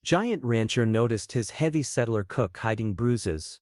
Giant rancher noticed his heavy settler cook hiding Bruises.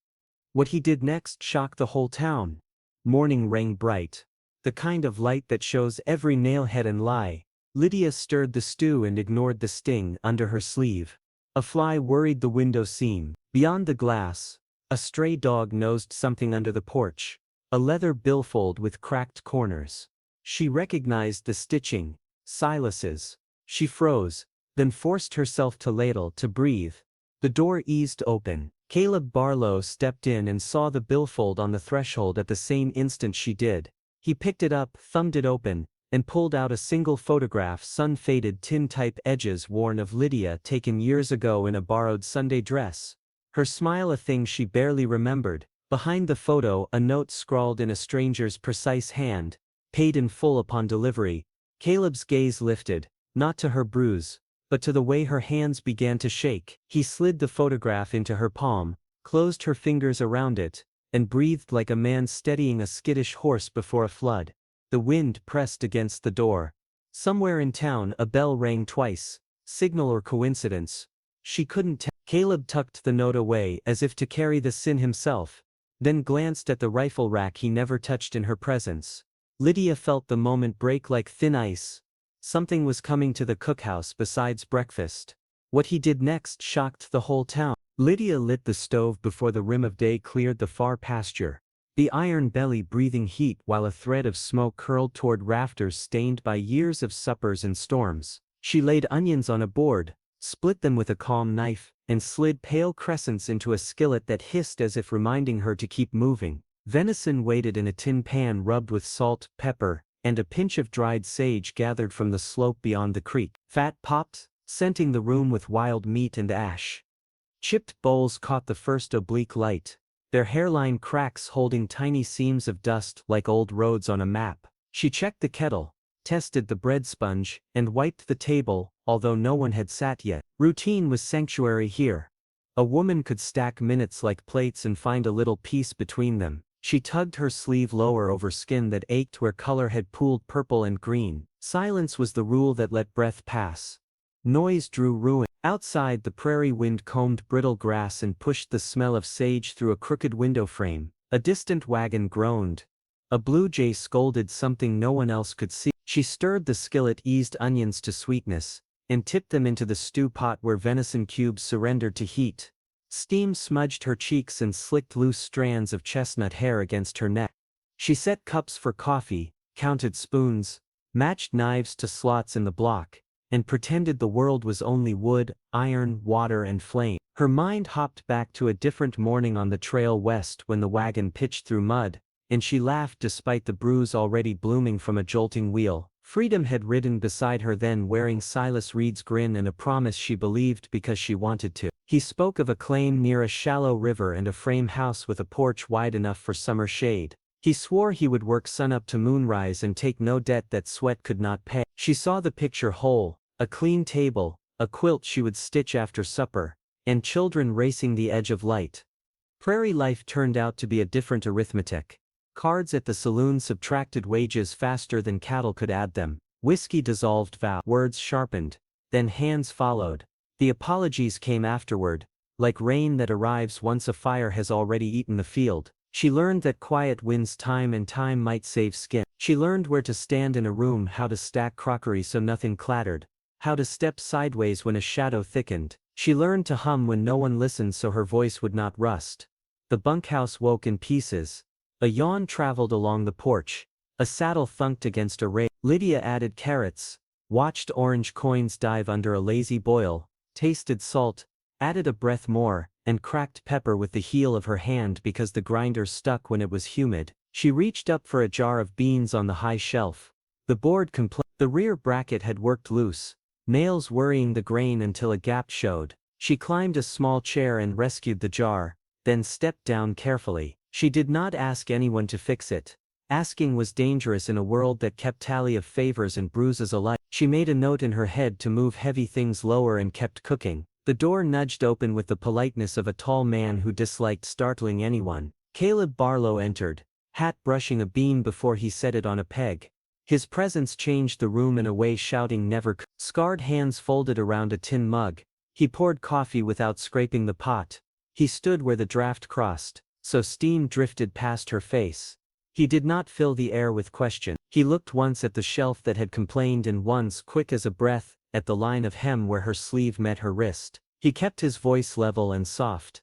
What he did next shocked the whole town. Morning rang bright. The kind of light that shows every nailhead and lie. Lydia stirred the stew and ignored the sting under her sleeve. A fly worried the window seam. Beyond the glass, a stray dog nosed something under the porch. A leather billfold with cracked corners. She recognized the stitching. Silas's. She froze, then forced herself to ladle to breathe. The door eased open. Caleb Barlow stepped in and saw the billfold on the threshold at the same instant she did. He picked it up, thumbed it open, and pulled out a single photograph, sun-faded tin-type edges worn of Lydia taken years ago in a borrowed Sunday dress. Her smile a thing she barely remembered. Behind the photo a note scrawled in a stranger's precise hand, paid in full upon delivery. Caleb's gaze lifted, not to her bruise, but to the way her hands began to shake. He slid the photograph into her palm, closed her fingers around it, and breathed like a man steadying a skittish horse before a flood. The wind pressed against the door. Somewhere in town a bell rang twice. Signal or coincidence? She couldn't tell. Caleb tucked the note away as if to carry the sin himself, then glanced at the rifle rack he never touched in her presence. Lydia felt the moment break like thin ice. Something was coming to the cookhouse besides breakfast. What he did next shocked the whole town. Lydia lit the stove before the rim of day cleared the far pasture, the iron belly breathing heat while a thread of smoke curled toward rafters stained by years of suppers and storms. She laid onions on a board, split them with a calm knife, and slid pale crescents into a skillet that hissed as if reminding her to keep moving. Venison waited in a tin pan rubbed with salt, pepper, and a pinch of dried sage gathered from the slope beyond the creek. Fat popped, scenting the room with wild meat and ash. Chipped bowls caught the first oblique light, their hairline cracks holding tiny seams of dust like old roads on a map. She checked the kettle, tested the bread sponge, and wiped the table, although no one had sat yet. Routine was sanctuary here. A woman could stack minutes like plates and find a little peace between them. She tugged her sleeve lower over skin that ached where color had pooled purple and green. Silence was the rule that let breath pass. Noise drew ruin. Outside, the prairie wind combed brittle grass and pushed the smell of sage through a crooked window frame. A distant wagon groaned. A blue jay scolded something no one else could see. She stirred the skillet, eased onions to sweetness, and tipped them into the stew pot where venison cubes surrendered to heat. Steam smudged her cheeks and slicked loose strands of chestnut hair against her neck. She set cups for coffee, counted spoons, matched knives to slots in the block, and pretended the world was only wood, iron, water, and flame. Her mind hopped back to a different morning on the trail west when the wagon pitched through mud, and she laughed despite the bruise already blooming from a jolting wheel. Freedom had ridden beside her then, wearing Silas Reed's grin and a promise she believed because she wanted to. He spoke of a claim near a shallow river and a frame house with a porch wide enough for summer shade. He swore he would work sunup to moonrise and take no debt that sweat could not pay. She saw the picture whole, a clean table, a quilt she would stitch after supper, and children racing the edge of light. Prairie life turned out to be a different arithmetic. Cards at the saloon subtracted wages faster than cattle could add them. Whiskey dissolved vows. Words sharpened, then hands followed. The apologies came afterward, like rain that arrives once a fire has already eaten the field. She learned that quiet wins time and time might save skin. She learned where to stand in a room, how to stack crockery so nothing clattered, how to step sideways when a shadow thickened. She learned to hum when no one listened so her voice would not rust. The bunkhouse woke in pieces. A yawn traveled along the porch. A saddle thunked against a rail. Lydia added carrots, watched orange coins dive under a lazy boil, tasted salt, added a breath more, and cracked pepper with the heel of her hand because the grinder stuck when it was humid. She reached up for a jar of beans on the high shelf. The board complained. The rear bracket had worked loose, nails worrying the grain until a gap showed. She climbed a small chair and rescued the jar, then stepped down carefully. She did not ask anyone to fix it. Asking was dangerous in a world that kept tally of favors and bruises alike. She made a note in her head to move heavy things lower and kept cooking. The door nudged open with the politeness of a tall man who disliked startling anyone. Caleb Barlow entered, hat brushing a bean before he set it on a peg. His presence changed the room in a way shouting never could. Scarred hands folded around a tin mug, He poured coffee without scraping the pot. He stood where the draft crossed, so steam drifted past her face. He did not fill the air with question. He looked once at the shelf that had complained and once, quick as a breath, at the line of hem where her sleeve met her wrist. He kept his voice level and soft.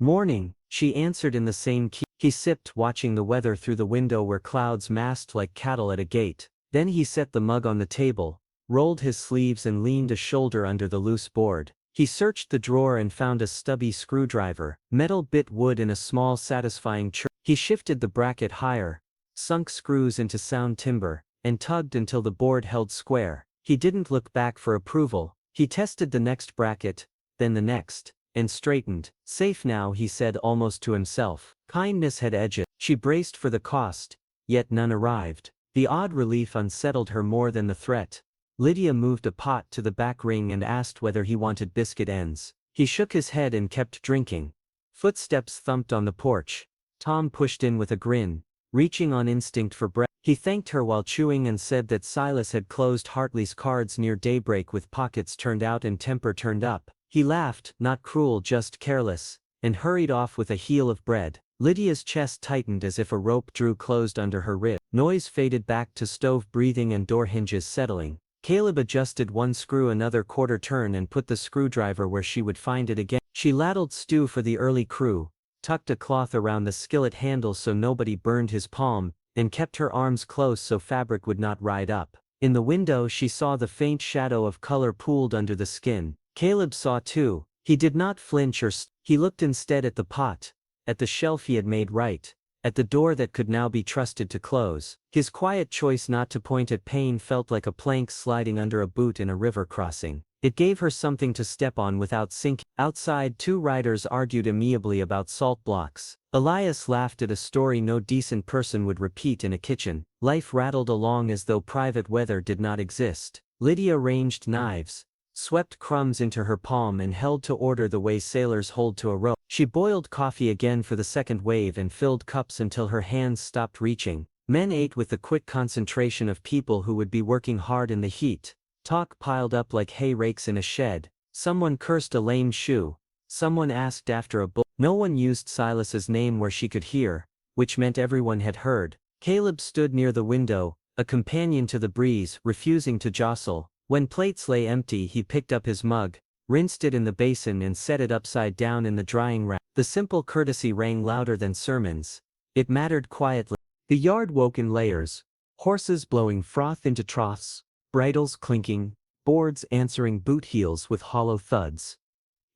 "Morning," she answered in the same key. He sipped, watching the weather through the window where clouds massed like cattle at a gate. Then he set the mug on the table, rolled his sleeves and leaned a shoulder under the loose board. He searched the drawer and found a stubby screwdriver. Metal bit wood in a small satisfying chirp. He shifted the bracket higher, sunk screws into sound timber, and tugged until the board held square. He didn't look back for approval. He tested the next bracket, then the next, and straightened. "Safe now," he said almost to himself. Kindness had edges. She braced for the cost, yet none arrived. The odd relief unsettled her more than the threat. Lydia moved a pot to the back ring and asked whether he wanted biscuit ends. He shook his head and kept drinking. Footsteps thumped on the porch. Tom pushed in with a grin, reaching on instinct for bread. He thanked her while chewing and said that Silas had closed Hartley's cards near daybreak with pockets turned out and temper turned up. He laughed, not cruel, just careless, and hurried off with a heel of bread. Lydia's chest tightened as if a rope drew closed under her rib. Noise faded back to stove breathing and door hinges settling. Caleb adjusted one screw another quarter turn and put the screwdriver where she would find it again. She ladled stew for the early crew, tucked a cloth around the skillet handle so nobody burned his palm, and kept her arms close so fabric would not ride up. In the window she saw the faint shadow of color pooled under the skin. Caleb saw too. He did not flinch or he looked instead at the pot, at the shelf he had made right, at the door that could now be trusted to close. His quiet choice not to point at pain felt like a plank sliding under a boot in a river crossing. It gave her something to step on without sinking. Outside, two riders argued amiably about salt blocks. Elias laughed at a story no decent person would repeat in a kitchen. Life rattled along as though private weather did not exist. Lydia ranged knives, swept crumbs into her palm and held to order the way sailors hold to a rope. She boiled coffee again for the second wave and filled cups until her hands stopped reaching. Men ate with the quick concentration of people who would be working hard in the heat. Talk piled up like hay rakes in a shed. Someone cursed a lame shoe. Someone asked after a book. No one used Silas's name where she could hear, which meant everyone had heard. Caleb stood near the window, a companion to the breeze, refusing to jostle. When plates lay empty, he picked up his mug, rinsed it in the basin and set it upside down in the drying rack. The simple courtesy rang louder than sermons. It mattered quietly. The yard woke in layers, horses blowing froth into troughs, bridles clinking, boards answering boot heels with hollow thuds.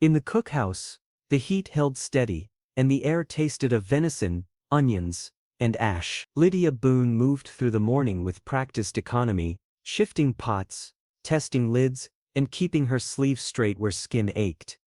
In the cookhouse, the heat held steady, and the air tasted of venison, onions, and ash. Lydia Boone moved through the morning with practiced economy, shifting pots, testing lids, and keeping her sleeves straight where skin ached.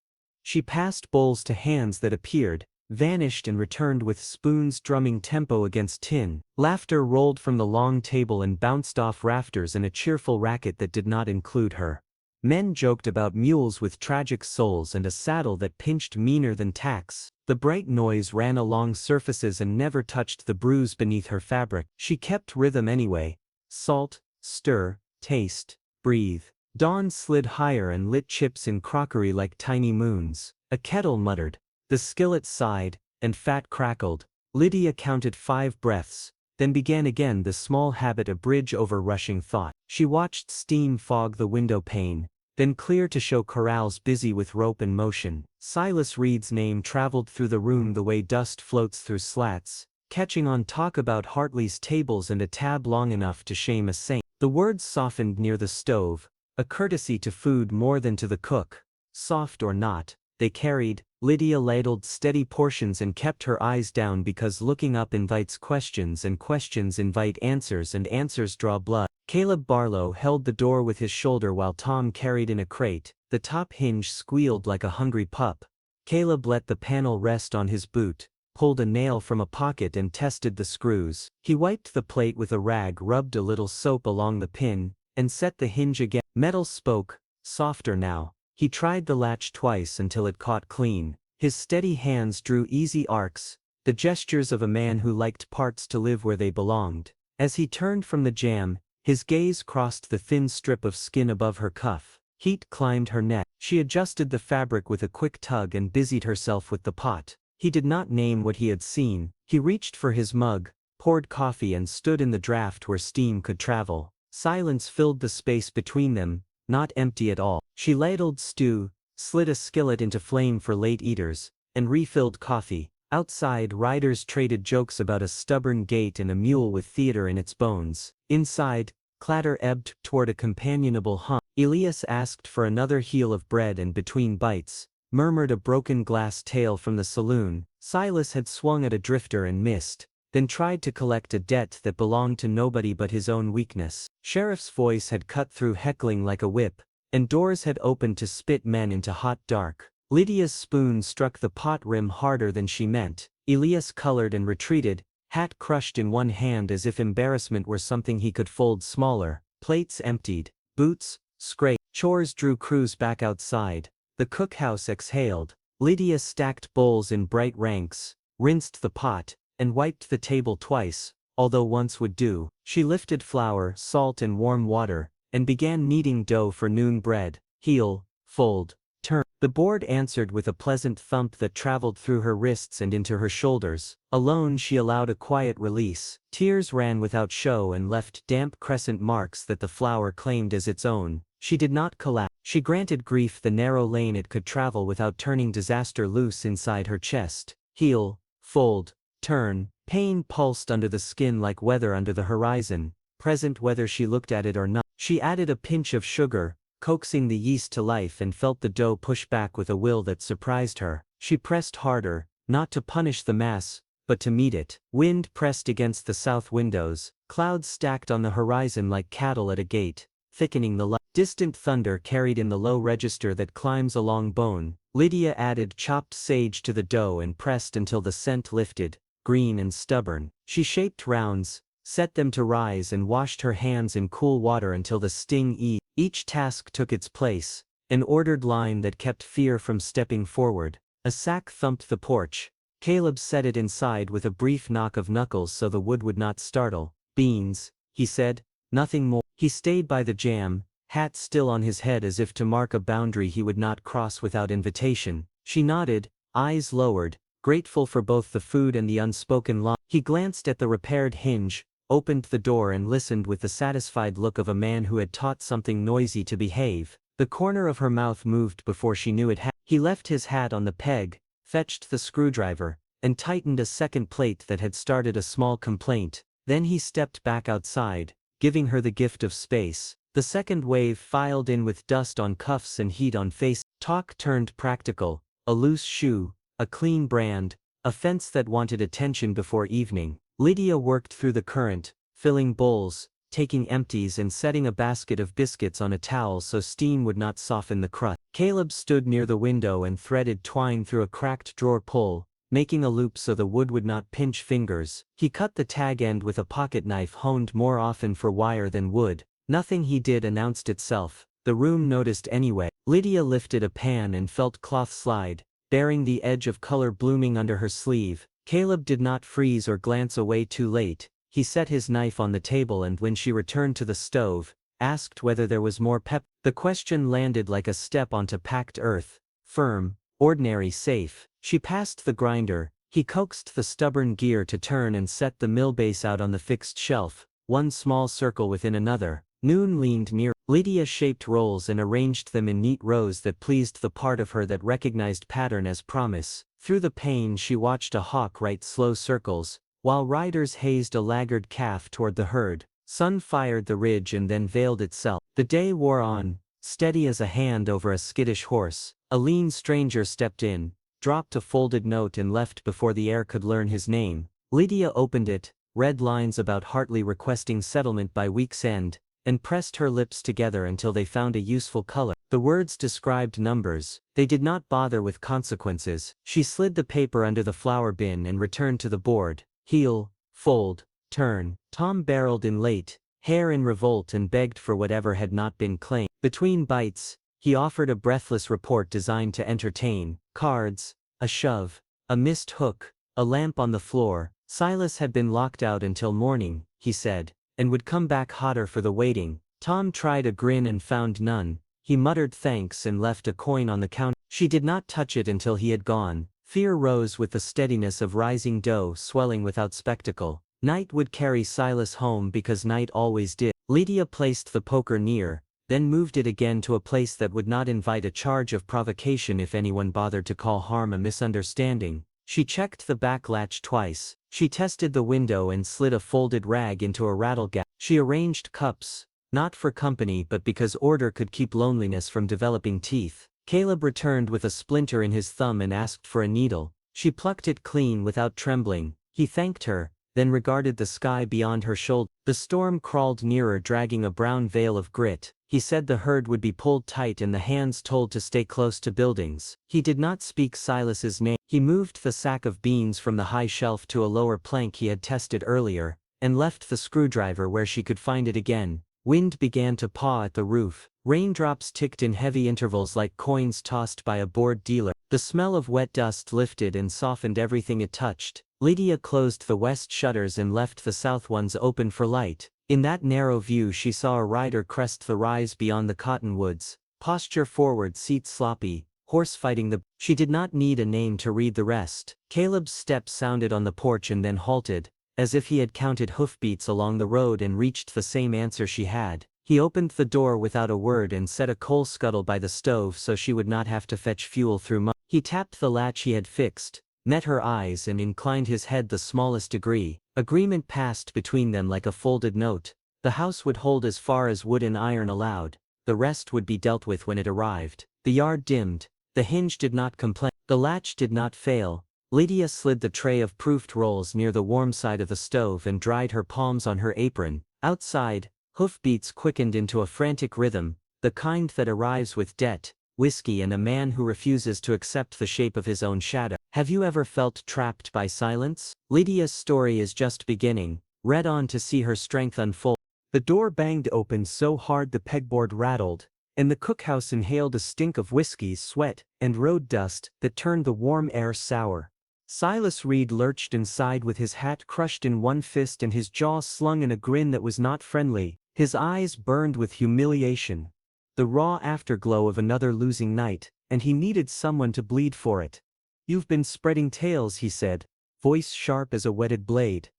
She passed bowls to hands that appeared, vanished and returned with spoons drumming tempo against tin. Laughter rolled from the long table and bounced off rafters in a cheerful racket that did not include her. Men joked about mules with tragic souls and a saddle that pinched meaner than tacks. The bright noise ran along surfaces and never touched the bruise beneath her fabric. She kept rhythm anyway. Salt, stir, taste, breathe. Dawn slid higher and lit chips in crockery like tiny moons. A kettle muttered. The skillet sighed, and fat crackled. Lydia counted 5 breaths, then began again, the small habit a bridge over rushing thought. She watched steam fog the window pane, then clear to show corrals busy with rope and motion. Silas Reed's name traveled through the room the way dust floats through slats, catching on talk about Hartley's tables and a tab long enough to shame a saint. The words softened near the stove, a courtesy to food more than to the cook. Soft or not, they carried. Lydia ladled steady portions and kept her eyes down because looking up invites questions and questions invite answers and answers draw blood. Caleb Barlow held the door with his shoulder while Tom carried in a crate. The top hinge squealed like a hungry pup. Caleb let the panel rest on his boot, pulled a nail from a pocket and tested the screws. He wiped the plate with a rag, rubbed a little soap along the pin, and set the hinge again. Metal spoke, softer now. He tried the latch twice until it caught clean. His steady hands drew easy arcs, the gestures of a man who liked parts to live where they belonged. As he turned from the jamb, his gaze crossed the thin strip of skin above her cuff. Heat climbed her neck. She adjusted the fabric with a quick tug and busied herself with the pot. He did not name what he had seen. He reached for his mug, poured coffee and stood in the draft where steam could travel. Silence filled the space between them, not empty at all. She ladled stew, slid a skillet into flame for late eaters, and refilled coffee. Outside, riders traded jokes about a stubborn gait and a mule with theater in its bones. Inside, clatter ebbed toward a companionable hum. Elias asked for another heel of bread and between bites, murmured a broken glass tale from the saloon. Silas had swung at a drifter and missed, then tried to collect a debt that belonged to nobody but his own weakness. Sheriff's voice had cut through heckling like a whip, and doors had opened to spit men into hot dark. Lydia's spoon struck the pot rim harder than she meant. Elias colored and retreated, hat crushed in one hand as if embarrassment were something he could fold smaller. Plates emptied, boots scraped. Chores drew crews back outside. The cookhouse exhaled. Lydia stacked bowls in bright ranks, rinsed the pot, and wiped the table twice, although once would do. She lifted flour, salt and warm water, and began kneading dough for noon bread. Heel, fold, turn. The board answered with a pleasant thump that traveled through her wrists and into her shoulders. Alone she allowed a quiet release. Tears ran without show and left damp crescent marks that the flour claimed as its own. She did not collapse. She granted grief the narrow lane it could travel without turning disaster loose inside her chest. Heel, fold, turn. Pain pulsed under the skin like weather under the horizon, present whether she looked at it or not. She added a pinch of sugar, coaxing the yeast to life, and felt the dough push back with a will that surprised her. She pressed harder, not to punish the mass, but to meet it. Wind pressed against the south windows, clouds stacked on the horizon like cattle at a gate, thickening the light. Distant thunder carried in the low register that climbs along bone. Lydia added chopped sage to the dough and pressed until the scent lifted, green and stubborn. She shaped rounds, set them to rise, and washed her hands in cool water until the sting eased. Each task took its place, an ordered line that kept fear from stepping forward. A sack thumped the porch. Caleb set it inside with a brief knock of knuckles so the wood would not startle. Beans, he said, nothing more. He stayed by the jam, hat still on his head as if to mark a boundary he would not cross without invitation. She nodded, eyes lowered, grateful for both the food and the unspoken law. He glanced at the repaired hinge, opened the door and listened with the satisfied look of a man who had taught something noisy to behave. The corner of her mouth moved before she knew it had. He left his hat on the peg, fetched the screwdriver, and tightened a second plate that had started a small complaint. Then he stepped back outside, giving her the gift of space. The second wave filed in with dust on cuffs and heat on face. Talk turned practical, a loose shoe, a clean brand, a fence that wanted attention before evening. Lydia worked through the current, filling bowls, taking empties and setting a basket of biscuits on a towel so steam would not soften the crust. Caleb stood near the window and threaded twine through a cracked drawer pull, making a loop so the wood would not pinch fingers. He cut the tag end with a pocket knife honed more often for wire than wood. Nothing he did announced itself. The room noticed anyway. Lydia lifted a pan and felt cloth slide, bearing the edge of color blooming under her sleeve. Caleb did not freeze or glance away too late. He set his knife on the table and when she returned to the stove, asked whether there was more pep. The question landed like a step onto packed earth, firm, ordinary, safe. She passed the grinder. He coaxed the stubborn gear to turn and set the mill base out on the fixed shelf, one small circle within another. Noon leaned near. Lydia shaped rolls and arranged them in neat rows that pleased the part of her that recognized pattern as promise. Through the pane she watched a hawk write slow circles, while riders hazed a laggard calf toward the herd. Sun fired the ridge and then veiled itself. The day wore on, steady as a hand over a skittish horse. A lean stranger stepped in, dropped a folded note and left before the heir could learn his name. Lydia opened it, read lines about Hartley requesting settlement by week's end, and pressed her lips together until they found a useful color. The words described numbers. They did not bother with consequences. She slid the paper under the flour bin and returned to the board. Heel, fold, turn. Tom barreled in late, hair in revolt, and begged for whatever had not been claimed. Between bites, he offered a breathless report designed to entertain. Cards, a shove, a missed hook, a lamp on the floor. Silas had been locked out until morning, he said, and would come back hotter for the waiting. Tom tried a grin and found none. He muttered thanks and left a coin on the counter. She did not touch it until he had gone. Fear rose with the steadiness of rising dough swelling without spectacle. Night would carry Silas home because night always did. Lydia placed the poker near, then moved it again to a place that would not invite a charge of provocation if anyone bothered to call harm a misunderstanding. She checked the back latch twice. She tested the window and slid a folded rag into a rattle gap. She arranged cups, not for company but because order could keep loneliness from developing teeth. Caleb returned with a splinter in his thumb and asked for a needle. She plucked it clean without trembling. He thanked her, then regarded the sky beyond her shoulder. The storm crawled nearer, dragging a brown veil of grit. He said the herd would be pulled tight and the hands told to stay close to buildings. He did not speak Silas's name. He moved the sack of beans from the high shelf to a lower plank he had tested earlier, and left the screwdriver where she could find it again. Wind began to paw at the roof. Raindrops ticked in heavy intervals like coins tossed by a bored dealer. The smell of wet dust lifted and softened everything it touched. Lydia closed the west shutters and left the south ones open for light. In that narrow view she saw a rider crest the rise beyond the cottonwoods, posture forward, seat sloppy, horse fighting the... She did not need a name to read the rest. Caleb's steps sounded on the porch and then halted, as if he had counted hoofbeats along the road and reached the same answer she had. He opened the door without a word and set a coal scuttle by the stove so she would not have to fetch fuel through mud. He tapped the latch he had fixed, met her eyes and inclined his head the smallest degree. Agreement passed between them like a folded note. The house would hold as far as wood and iron allowed. The rest would be dealt with when it arrived. The yard dimmed. The hinge did not complain. The latch did not fail. Lydia slid the tray of proofed rolls near the warm side of the stove and dried her palms on her apron. Outside, hoofbeats quickened into a frantic rhythm, the kind that arrives with debt, whiskey and a man who refuses to accept the shape of his own shadow. Have you ever felt trapped by silence? Lydia's story is just beginning. Read on to see her strength unfold. The door banged open so hard the pegboard rattled, and the cookhouse inhaled a stink of whiskey, sweat, and road dust that turned the warm air sour. Silas Reed lurched inside with his hat crushed in one fist and his jaw slung in a grin that was not friendly. His eyes burned with humiliation, the raw afterglow of another losing night, and he needed someone to bleed for it. "You've been spreading tales," he said, voice sharp as a whetted blade.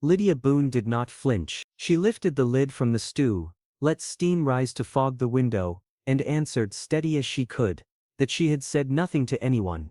Lydia Boone did not flinch. She lifted the lid from the stew, let steam rise to fog the window, and answered steady as she could, that she had said nothing to anyone.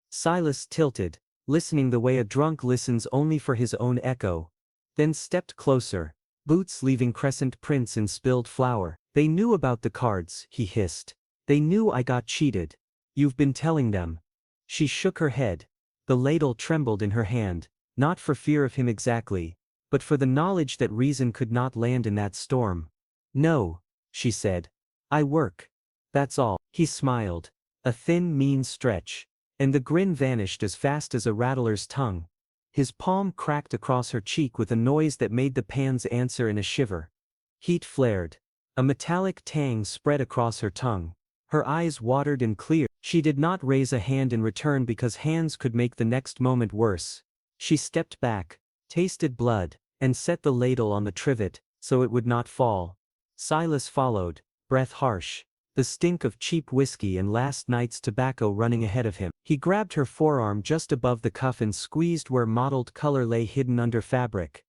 Silas tilted, listening the way a drunk listens only for his own echo, then stepped closer, boots leaving crescent prints in spilled flour. "They knew about the cards," he hissed. "They knew I got cheated. You've been telling them." She shook her head. The ladle trembled in her hand, not for fear of him exactly, but for the knowledge that reason could not land in that storm. "No," she said. "I work. That's all." He smiled, a thin, mean stretch, and the grin vanished as fast as a rattler's tongue. His palm cracked across her cheek with a noise that made the pans answer in a shiver. Heat flared. A metallic tang spread across her tongue. Her eyes watered and cleared. She did not raise a hand in return because hands could make the next moment worse. She stepped back, tasted blood, and set the ladle on the trivet, so it would not fall. Silas followed, breath harsh, the stink of cheap whiskey and last night's tobacco running ahead of him. He grabbed her forearm just above the cuff and squeezed where mottled color lay hidden under fabric.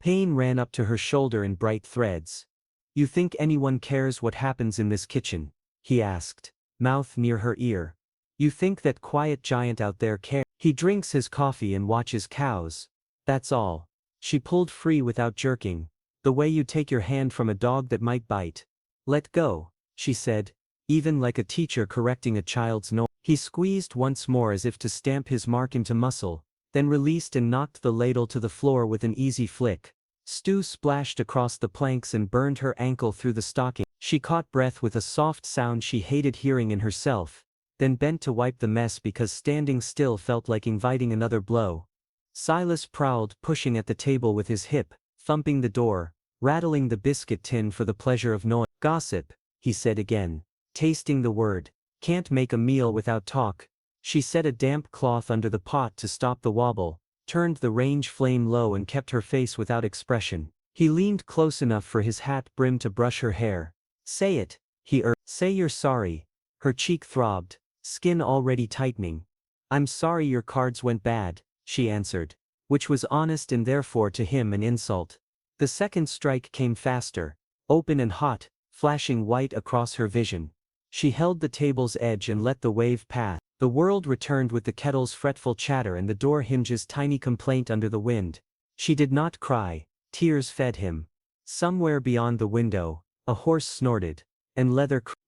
Pain ran up to her shoulder in bright threads. "You think anyone cares what happens in this kitchen?" he asked, mouth near her ear. "You think that quiet giant out there cares? He drinks his coffee and watches cows. That's all." She pulled free without jerking, the way you take your hand from a dog that might bite. "Let go," she said, even like a teacher correcting a child's noise. He squeezed once more as if to stamp his mark into muscle, then released and knocked the ladle to the floor with an easy flick. Stew splashed across the planks and burned her ankle through the stocking. She caught breath with a soft sound she hated hearing in herself, then bent to wipe the mess because standing still felt like inviting another blow. Silas prowled, pushing at the table with his hip, thumping the door, rattling the biscuit tin for the pleasure of noise. "Gossip," he said again, tasting the word. "Can't make a meal without talk." She set a damp cloth under the pot to stop the wobble, turned the range flame low and kept her face without expression. He leaned close enough for his hat brim to brush her hair. "Say it," he urged. Say you're sorry. Her cheek throbbed, skin already tightening. I'm sorry your cards went bad, she answered, which was honest and therefore to him an insult. The second strike came faster, open and hot, flashing white across her vision. She held the table's edge and let the wave pass. The world returned with the kettle's fretful chatter and the door hinge's tiny complaint under the wind. She did not cry, tears fed him. Somewhere beyond the window, a horse snorted, and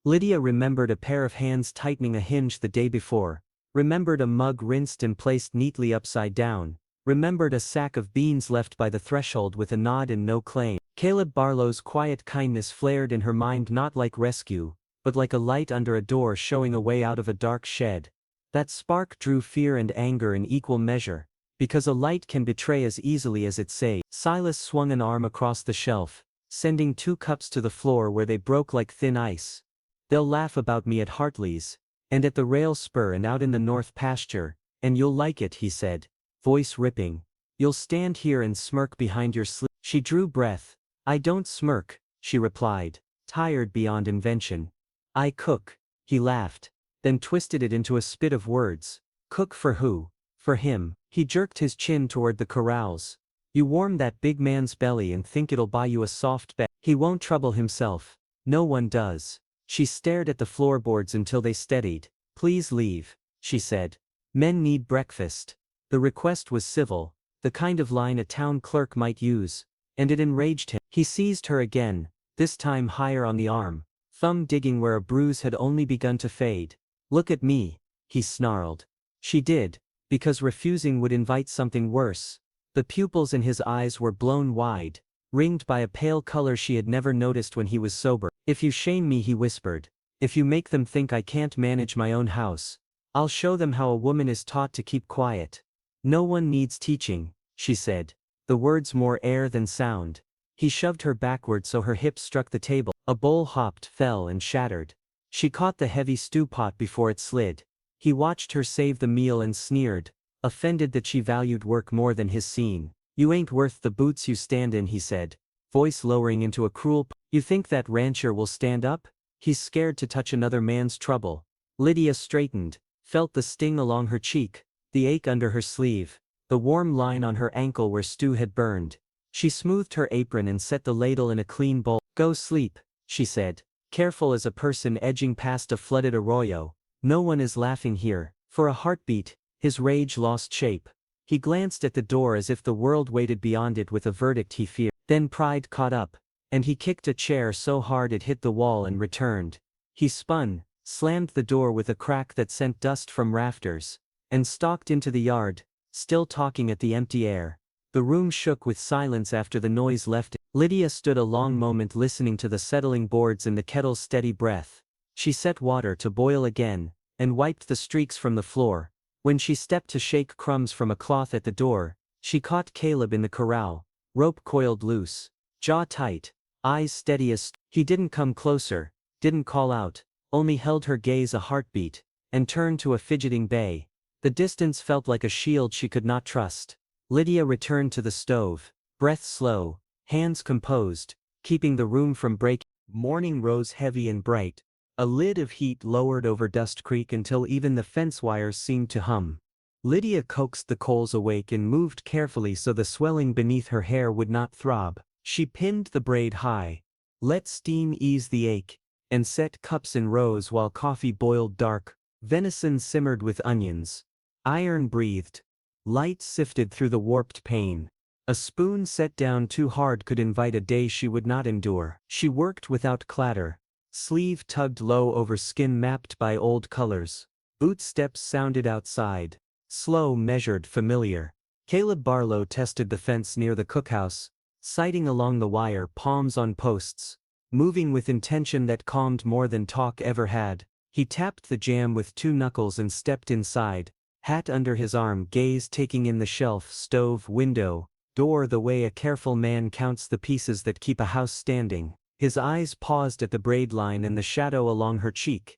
Lydia remembered a pair of hands tightening a hinge the day before, remembered a mug rinsed and placed neatly upside down, remembered a sack of beans left by the threshold with a nod and no claim. Caleb Barlow's quiet kindness flared in her mind not like rescue, but like a light under a door showing a way out of a dark shed. That spark drew fear and anger in equal measure, because a light can betray as easily as it saves. Silas swung an arm across the shelf, sending 2 cups to the floor where they broke like thin ice. They'll laugh about me at Hartley's, and at the rail spur and out in the north pasture, and you'll like it, he said, voice ripping. You'll stand here and smirk behind your sleeve. She drew breath. I don't smirk, she replied, tired beyond invention. I cook, he laughed, then twisted it into a spit of words. Cook for who? For him. He jerked his chin toward the corrals. You warm that big man's belly and think it'll buy you a soft bed. He won't trouble himself. No one does. She stared at the floorboards until they steadied. Please leave, she said. Men need breakfast. The request was civil, the kind of line a town clerk might use, and it enraged him. He seized her again, this time higher on the arm, thumb digging where a bruise had only begun to fade. Look at me, he snarled. She did, because refusing would invite something worse. The pupils in his eyes were blown wide, ringed by a pale color she had never noticed when he was sober. If you shame me, he whispered, if you make them think I can't manage my own house, I'll show them how a woman is taught to keep quiet. No one needs teaching, she said, the words more air than sound. He shoved her backward so her hips struck the table. A bowl hopped, fell and shattered. She caught the heavy stew pot before it slid. He watched her save the meal and sneered, offended that she valued work more than his scene. You ain't worth the boots you stand in, he said, voice lowering into a cruel You think that rancher will stand up? He's scared to touch another man's trouble. Lydia straightened, felt the sting along her cheek, the ache under her sleeve, the warm line on her ankle where stew had burned. She smoothed her apron and set the ladle in a clean bowl. Go sleep, she said, careful as a person edging past a flooded arroyo. No one is laughing here. For a heartbeat, his rage lost shape. He glanced at the door as if the world waited beyond it with a verdict he feared. Then pride caught up, and he kicked a chair so hard it hit the wall and returned. He spun, slammed the door with a crack that sent dust from rafters, and stalked into the yard, still talking at the empty air. The room shook with silence after the noise left it. Lydia stood a long moment listening to the settling boards and the kettle's steady breath. She set water to boil again, and wiped the streaks from the floor. When she stepped to shake crumbs from a cloth at the door, she caught Caleb in the corral, rope coiled loose, jaw tight, eyes steady as he didn't come closer, didn't call out, only held her gaze a heartbeat, and turned to a fidgeting bay. The distance felt like a shield she could not trust. Lydia returned to the stove, breath slow, hands composed, keeping the room from breaking. Morning rose heavy and bright. A lid of heat lowered over Dust Creek until even the fence wires seemed to hum. Lydia coaxed the coals awake and moved carefully so the swelling beneath her hair would not throb. She pinned the braid high, let steam ease the ache, and set cups in rows while coffee boiled dark. Venison simmered with onions. Iron breathed. Light sifted through the warped pane. A spoon set down too hard could invite a day she would not endure. She worked without clatter. Sleeve tugged low over skin mapped by old colors. Boot steps sounded outside. Slow, measured, familiar. Caleb Barlow tested the fence near the cookhouse, sighting along the wire, palms on posts, moving with intention that calmed more than talk ever had. He tapped the jamb with 2 knuckles and stepped inside, hat under his arm, gaze taking in the shelf, stove, window, door the way a careful man counts the pieces that keep a house standing. His eyes paused at the braid line and the shadow along her cheek.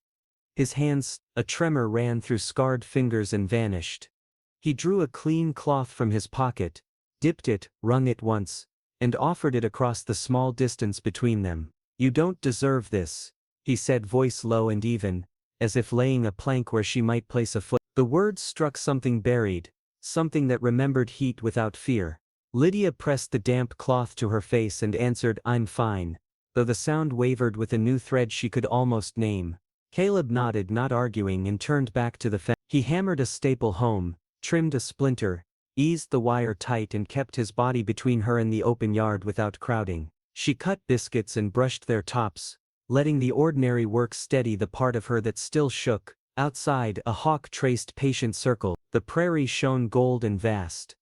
His hands, a tremor ran through scarred fingers and vanished. He drew a clean cloth from his pocket, dipped it, wrung it once, and offered it across the small distance between them. You don't deserve this. he said, voice low and even, as if laying a plank where she might place a foot. The words struck something buried, something that remembered heat without fear. Lydia pressed the damp cloth to her face and answered, "I'm fine," though the sound wavered with a new thread she could almost name. Caleb nodded, not arguing, and turned back to the fence. He hammered a staple home, trimmed a splinter, eased the wire tight, and kept his body between her and the open yard without crowding. She cut biscuits and brushed their tops, letting the ordinary work steady the part of her that still shook. Outside, a hawk traced patient circle. The prairie shone gold and vast.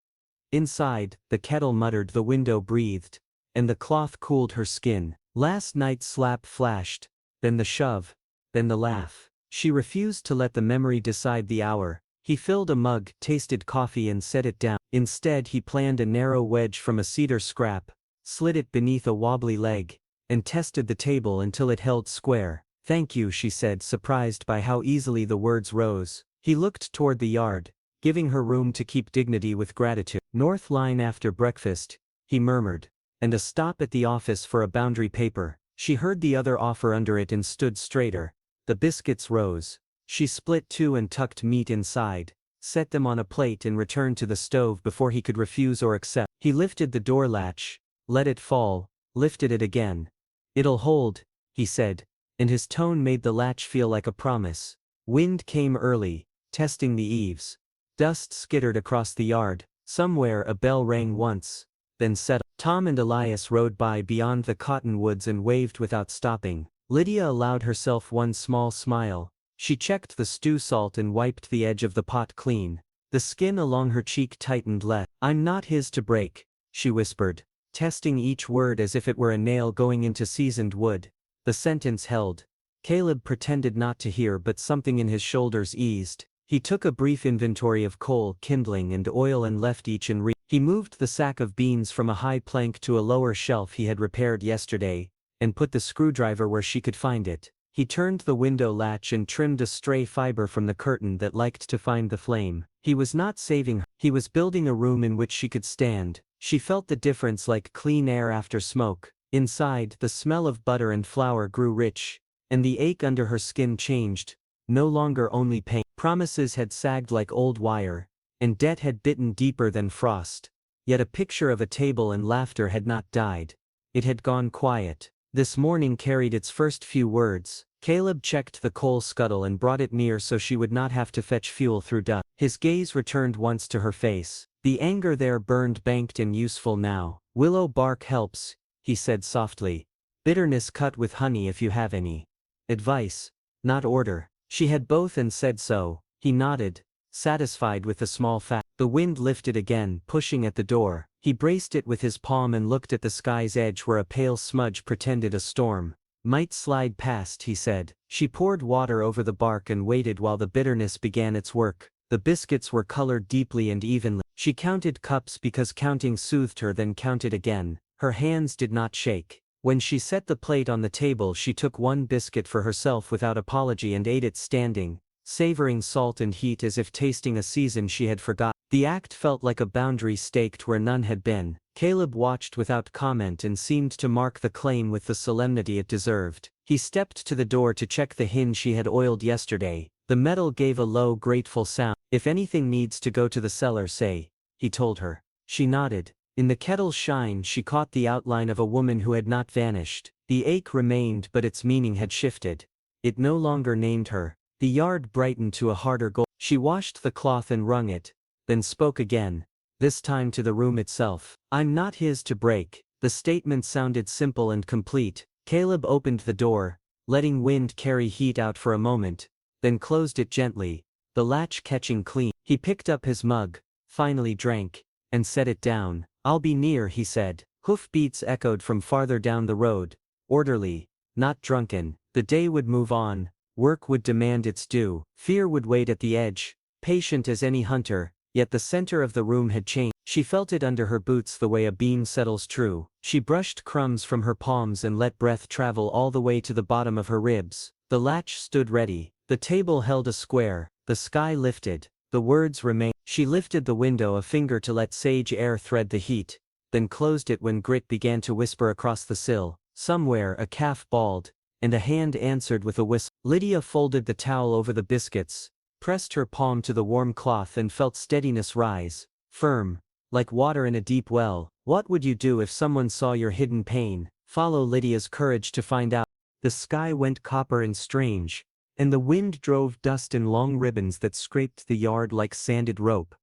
Inside, the kettle muttered, the window breathed, and the cloth cooled her skin. Last night's slap flashed, then the shove, then the laugh. She refused to let the memory decide the hour. He filled a mug, tasted coffee, and set it down. Instead, he planned a narrow wedge from a cedar scrap, slid it beneath a wobbly leg, and tested the table until it held square. "Thank you," she said, surprised by how easily the words rose. He looked toward the yard, giving her room to keep dignity with gratitude. "North line after breakfast," he murmured, "and a stop at the office for a boundary paper." She heard the other offer under it and stood straighter. The biscuits rose. She split two and tucked meat inside, set them on a plate, and returned to the stove before he could refuse or accept. He lifted the door latch, let it fall, lifted it again. "It'll hold," he said, and his tone made the latch feel like a promise. Wind came early, testing the eaves. Dust skittered across the yard. Somewhere a bell rang once, then settled. Tom and Elias rode by beyond the cottonwoods and waved without stopping. Lydia allowed herself one small smile. She checked the stew salt and wiped the edge of the pot clean. The skin along her cheek tightened less. "I'm not his to break," she whispered, testing each word as if it were a nail going into seasoned wood. The sentence held. Caleb pretended not to hear, but something in his shoulders eased. He took a brief inventory of coal, kindling, and oil and left each in reach. He moved the sack of beans from a high plank to a lower shelf he had repaired yesterday, and put the screwdriver where she could find it. He turned the window latch and trimmed a stray fiber from the curtain that liked to find the flame. He was not saving her. He was building a room in which she could stand. She felt the difference like clean air after smoke. Inside, the smell of butter and flour grew rich, and the ache under her skin changed, no longer only pain. Promises had sagged like old wire, and debt had bitten deeper than frost. Yet a picture of a table and laughter had not died. It had gone quiet. This morning carried its first few words. Caleb checked the coal scuttle and brought it near so she would not have to fetch fuel through dust. His gaze returned once to her face. The anger there burned, banked and useful now. "Willow bark helps," he said softly. "Bitterness cut with honey if you have any." Advice, not order. She had both and said so. He nodded, satisfied with the small fact. The wind lifted again, pushing at the door. He braced it with his palm and looked at the sky's edge where a pale smudge pretended a storm might slide past, he said. She poured water over the bark and waited while the bitterness began its work. The biscuits were colored deeply and evenly. She counted cups because counting soothed her, then counted again. Her hands did not shake. When she set the plate on the table, she took one biscuit for herself without apology and ate it standing, savoring salt and heat as if tasting a season she had forgotten. The act felt like a boundary staked where none had been. Caleb watched without comment and seemed to mark the claim with the solemnity it deserved. He stepped to the door to check the hinge he had oiled yesterday. The metal gave a low, grateful sound. "If anything needs to go to the cellar, say," he told her. She nodded. In the kettle's shine she caught the outline of a woman who had not vanished. The ache remained, but its meaning had shifted. It no longer named her. The yard brightened to a harder gold. She washed the cloth and wrung it, then spoke again, this time to the room itself. "I'm not his to break." The statement sounded simple and complete. Caleb opened the door, letting wind carry heat out for a moment, then closed it gently, the latch catching clean. He picked up his mug, finally drank, and set it down. "I'll be near," he said. Hoofbeats echoed from farther down the road, orderly, not drunken. The day would move on, work would demand its due, fear would wait at the edge, patient as any hunter, yet the center of the room had changed. She felt it under her boots the way a beam settles true. She brushed crumbs from her palms and let breath travel all the way to the bottom of her ribs. The latch stood ready. The table held a square. The sky lifted. The words remained. She lifted the window a finger to let sage air thread the heat, then closed it when Grit began to whisper across the sill. Somewhere a calf bawled, and a hand answered with a whistle. Lydia folded the towel over the biscuits, pressed her palm to the warm cloth and felt steadiness rise, firm, like water in a deep well. What would you do if someone saw your hidden pain? Follow Lydia's courage to find out. The sky went copper and strange, and the wind drove dust in long ribbons that scraped the yard like sanded rope.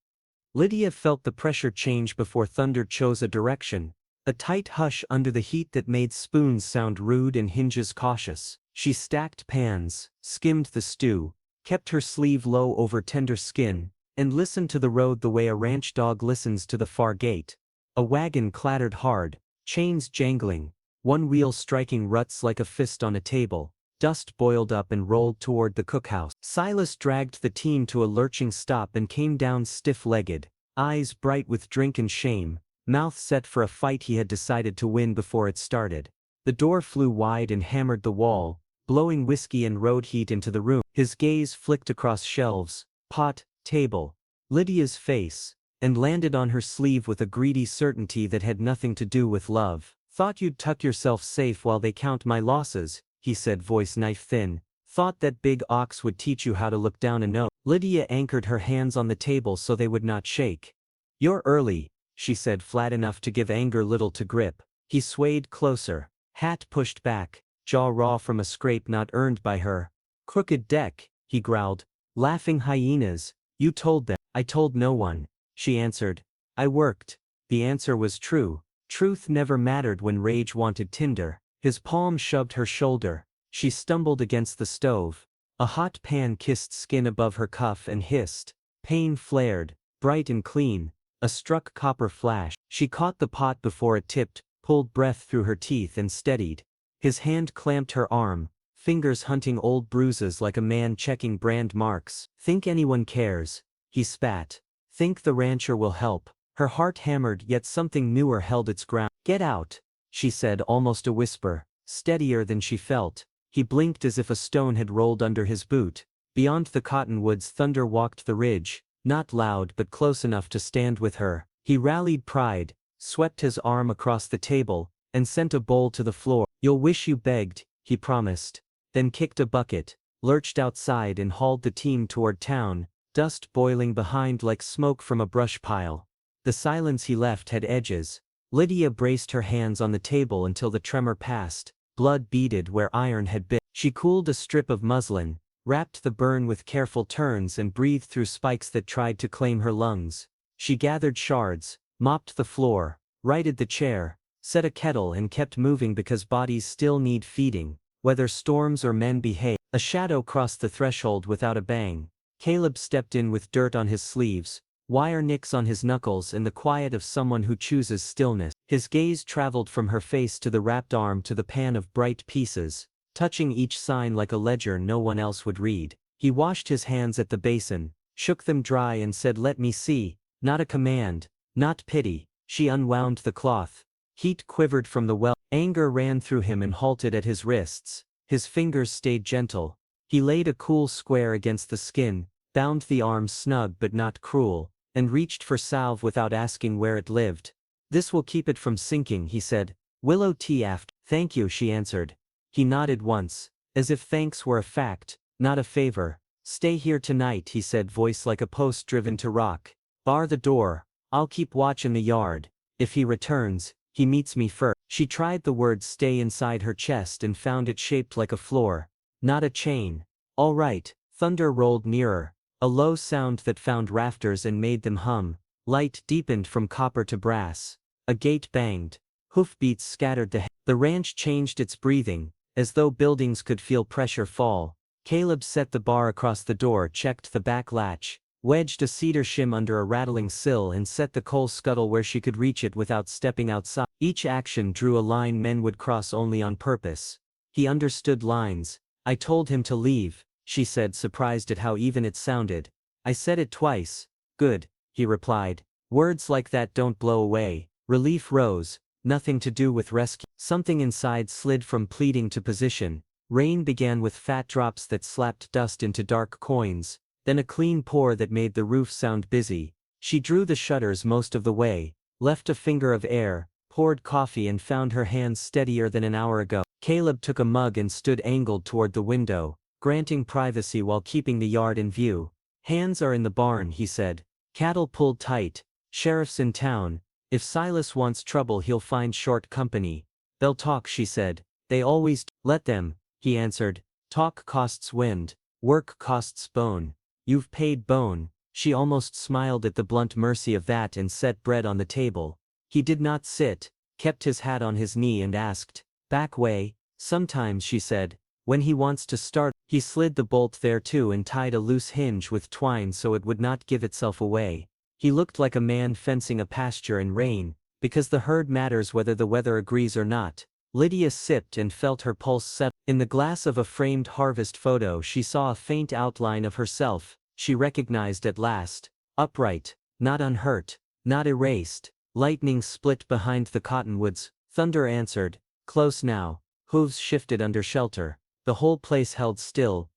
Lydia felt the pressure change before thunder chose a direction, a tight hush under the heat that made spoons sound rude and hinges cautious. She stacked pans, skimmed the stew, kept her sleeve low over tender skin, and listened to the road the way a ranch dog listens to the far gate. A wagon clattered hard, chains jangling, one wheel striking ruts like a fist on a table. Dust boiled up and rolled toward the cookhouse. Silas dragged the team to a lurching stop and came down stiff-legged, eyes bright with drink and shame, mouth set for a fight he had decided to win before it started. The door flew wide and hammered the wall, blowing whiskey and road heat into the room. His gaze flicked across shelves, pot, table, Lydia's face, and landed on her sleeve with a greedy certainty that had nothing to do with love. "Thought you'd tuck yourself safe while they count my losses," he said, voice knife-thin. "Thought that big ox would teach you how to look down a nose." Lydia anchored her hands on the table so they would not shake. "You're early," she said, flat enough to give anger little to grip. He swayed closer, hat pushed back, jaw raw from a scrape not earned by her. "Crooked deck," he growled. "Laughing hyenas. You told them." "I told no one," she answered. "I worked." The answer was true. Truth never mattered when rage wanted tinder. His palm shoved her shoulder. She stumbled against the stove. A hot pan kissed skin above her cuff and hissed. Pain flared, bright and clean, a struck copper flash. She caught the pot before it tipped, pulled breath through her teeth and steadied. His hand clamped her arm, fingers hunting old bruises like a man checking brand marks. "Think anyone cares?" he spat. "Think the rancher will help?" Her heart hammered, yet something newer held its ground. "Get out," she said, almost a whisper, steadier than she felt. He blinked as if a stone had rolled under his boot. Beyond the cottonwoods thunder walked the ridge, not loud but close enough to stand with her. He rallied pride, swept his arm across the table, and sent a bowl to the floor. "You'll wish you begged," he promised, then kicked a bucket, lurched outside and hauled the team toward town, dust boiling behind like smoke from a brush pile. The silence he left had edges. Lydia braced her hands on the table until the tremor passed. Blood beaded where iron had been. She cooled a strip of muslin, wrapped the burn with careful turns and breathed through spikes that tried to claim her lungs. She gathered shards, mopped the floor, righted the chair, set a kettle and kept moving because bodies still need feeding, whether storms or men behave. A shadow crossed the threshold without a bang. Caleb stepped in with dirt on his sleeves, wire nicks on his knuckles and the quiet of someone who chooses stillness. His gaze traveled from her face to the wrapped arm to the pan of bright pieces, touching each sign like a ledger no one else would read. He washed his hands at the basin, shook them dry and said, "Let me see." Not a command, not pity. She unwound the cloth. Heat quivered from the well. Anger ran through him and halted at his wrists. His fingers stayed gentle. He laid a cool square against the skin, bound the arms snug but not cruel, and reached for salve without asking where it lived. "This will keep it from sinking," he said. "Willow tea after." "Thank you," she answered. He nodded once, as if thanks were a fact, not a favor. "Stay here tonight," he said, voice like a post driven to rock. "Bar the door. I'll keep watch in the yard. If he returns, he meets me first." She tried the word stay inside her chest and found it shaped like a floor, not a chain. "All right." Thunder rolled nearer, a low sound that found rafters and made them hum. Light deepened from copper to brass. A gate banged. Hoofbeats scattered the ranch changed its breathing, as though buildings could feel pressure fall. Caleb set the bar across the door, checked the back latch, wedged a cedar shim under a rattling sill and set the coal scuttle where she could reach it without stepping outside. Each action drew a line men would cross only on purpose. He understood lines. "I told him to leave," she said, surprised at how even it sounded. "I said it twice." "Good," he replied. "Words like that don't blow away." Relief rose. Nothing to do with rescue. Something inside slid from pleading to position. Rain began with fat drops that slapped dust into dark coins, then a clean pour that made the roof sound busy. She drew the shutters most of the way, left a finger of air, poured coffee and found her hands steadier than an hour ago. Caleb took a mug and stood angled toward the window, granting privacy while keeping the yard in view. Hands are in the barn, he said. Cattle pulled tight. Sheriff's in town. If Silas wants trouble he'll find short company. They'll talk, she said. They always let them, he answered. Talk costs wind. Work costs bone. You've paid bone. She almost smiled at the blunt mercy of that and set bread on the table. He did not sit, kept his hat on his knee and asked, "Back way?" "Sometimes," she said. "When he wants to start." He slid the bolt there too and tied a loose hinge with twine so it would not give itself away. He looked like a man fencing a pasture in rain, because the herd matters whether the weather agrees or not. Lydia sipped and felt her pulse settle. In the glass of a framed harvest photo she saw a faint outline of herself. She recognized at last. Upright, not unhurt, not erased. Lightning split behind the cottonwoods. Thunder answered. Close now. Hooves shifted under shelter. The whole place held still.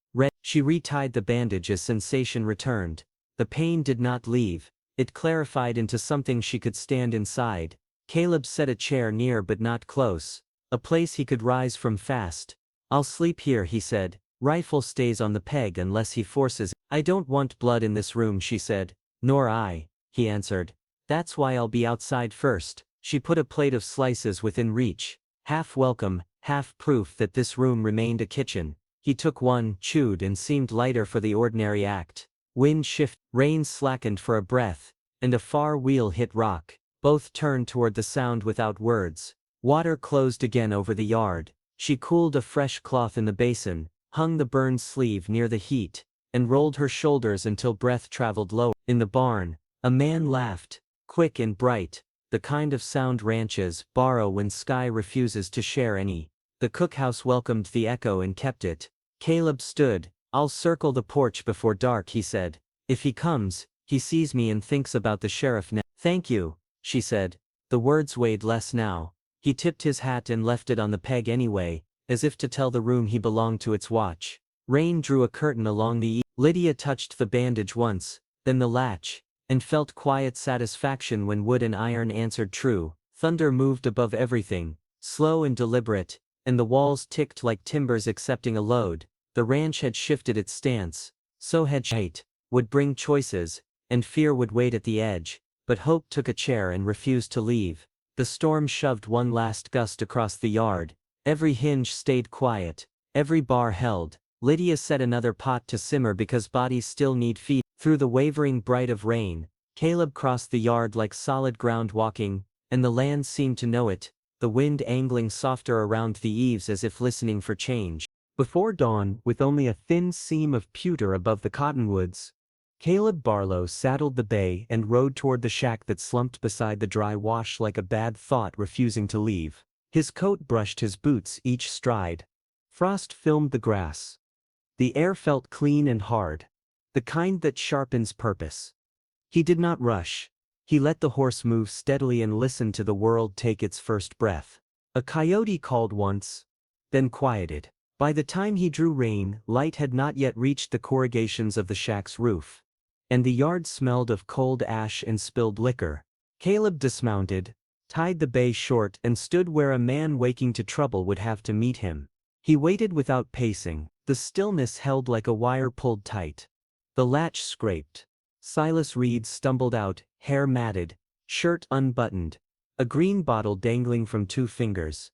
She retied the bandage as sensation returned. The pain did not leave. It clarified into something she could stand inside. Caleb set a chair near but not close. A place he could rise from fast. "I'll sleep here," he said. "Rifle stays on the peg unless he forces it." "I don't want blood in this room," she said. "Nor I," he answered. "That's why I'll be outside first." She put a plate of slices within reach. Half welcome, half proof that this room remained a kitchen. He took one, chewed and seemed lighter for the ordinary act. Wind shifted, rain slackened for a breath, and a far wheel hit rock. Both turned toward the sound without words. Water closed again over the yard. She cooled a fresh cloth in the basin, hung the burned sleeve near the heat, and rolled her shoulders until breath traveled lower. In the barn, a man laughed, quick and bright, the kind of sound ranches borrow when sky refuses to share any. The cookhouse welcomed the echo and kept it. Caleb stood. "I'll circle the porch before dark," he said. "If he comes, he sees me and thinks about the sheriff now." "Thank you," she said. The words weighed less now. He tipped his hat and left it on the peg anyway, as if to tell the room he belonged to its watch. Rain drew a curtain along the Lydia touched the bandage once, then the latch, and felt quiet satisfaction when wood and iron answered true. Thunder moved above everything, slow and deliberate, and the walls ticked like timbers accepting a load. The ranch had shifted its stance, so had hate, would bring choices, and fear would wait at the edge, but hope took a chair and refused to leave. The storm shoved one last gust across the yard. Every hinge stayed quiet, every bar held. Lydia set another pot to simmer because bodies still need feed. Through the wavering bright of rain, Caleb crossed the yard like solid ground walking, and the land seemed to know it, the wind angling softer around the eaves as if listening for change. Before dawn, with only a thin seam of pewter above the cottonwoods, Caleb Barlow saddled the bay and rode toward the shack that slumped beside the dry wash like a bad thought refusing to leave. His coat brushed his boots each stride. Frost filmed the grass. The air felt clean and hard, the kind that sharpens purpose. He did not rush. He let the horse move steadily and listened to the world take its first breath. A coyote called once, then quieted. By the time he drew rein, light had not yet reached the corrugations of the shack's roof, and the yard smelled of cold ash and spilled liquor. Caleb dismounted, tied the bay short and stood where a man waking to trouble would have to meet him. He waited without pacing. The stillness held like a wire pulled tight. The latch scraped. Silas Reed stumbled out, hair matted, shirt unbuttoned, a green bottle dangling from 2 fingers.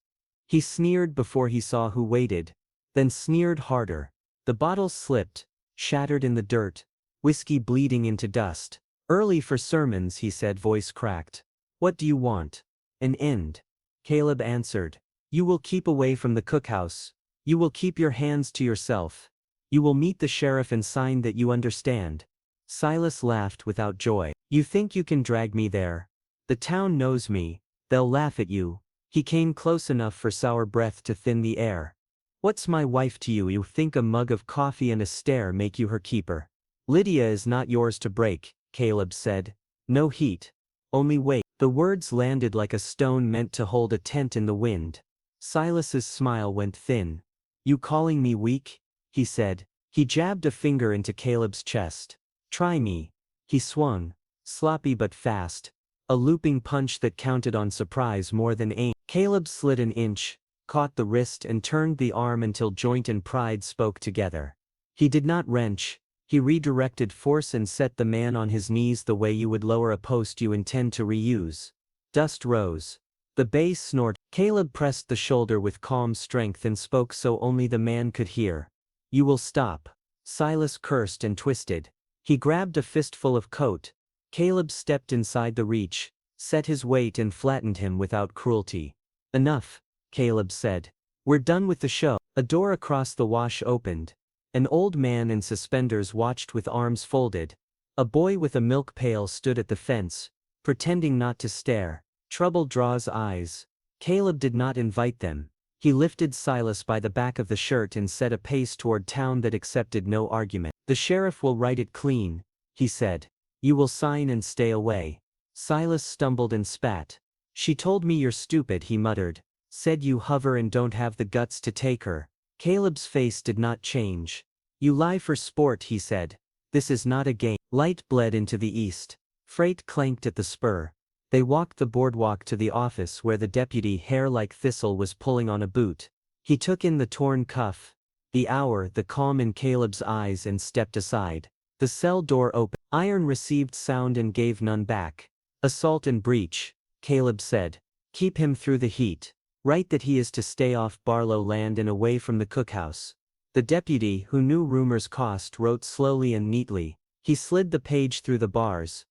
He sneered before he saw who waited, then sneered harder. The bottle slipped, shattered in the dirt, whiskey bleeding into dust. "Early for sermons," he said, voice cracked. "What do you want?" "An end." Caleb answered. "You will keep away from the cookhouse. You will keep your hands to yourself. You will meet the sheriff and sign that you understand." Silas laughed without joy. "You think you can drag me there? The town knows me. They'll laugh at you." He came close enough for sour breath to thin the air. "What's my wife to you? You think a mug of coffee and a stare make you her keeper?" "Lydia is not yours to break," Caleb said. "No heat. Only weight." The words landed like a stone meant to hold a tent in the wind. Silas's smile went thin. "You calling me weak?" he said. He jabbed a finger into Caleb's chest. "Try me." He swung, sloppy but fast, a looping punch that counted on surprise more than aim. Caleb slid an inch, caught the wrist and turned the arm until joint and pride spoke together. He did not wrench, he redirected force and set the man on his knees the way you would lower a post you intend to reuse. Dust rose. The bass snorted. Caleb pressed the shoulder with calm strength and spoke so only the man could hear. "You will stop." Silas cursed and twisted. He grabbed a fistful of coat. Caleb stepped inside the reach, set his weight and flattened him without cruelty. "Enough," Caleb said. "We're done with the show." A door across the wash opened. An old man in suspenders watched with arms folded. A boy with a milk pail stood at the fence, pretending not to stare. Trouble draws eyes. Caleb did not invite them. He lifted Silas by the back of the shirt and set a pace toward town that accepted no argument. "The sheriff will write it clean," he said. "You will sign and stay away." Silas stumbled and spat. "She told me you're stupid," he muttered. "Said you hover and don't have the guts to take her." Caleb's face did not change. "You lie for sport," he said. "This is not a game." Light bled into the east. Freight clanked at the spur. They walked the boardwalk to the office where the deputy, hair like thistle, was pulling on a boot. He took in the torn cuff, the hour, the calm in Caleb's eyes, and stepped aside. The cell door opened. Iron received sound and gave none back. "Assault and breach," Caleb said. "Keep him through the heat. Write that he is to stay off Barlow land and away from the cookhouse." The deputy, who knew rumors cost, wrote slowly and neatly. He slid the page through the bars.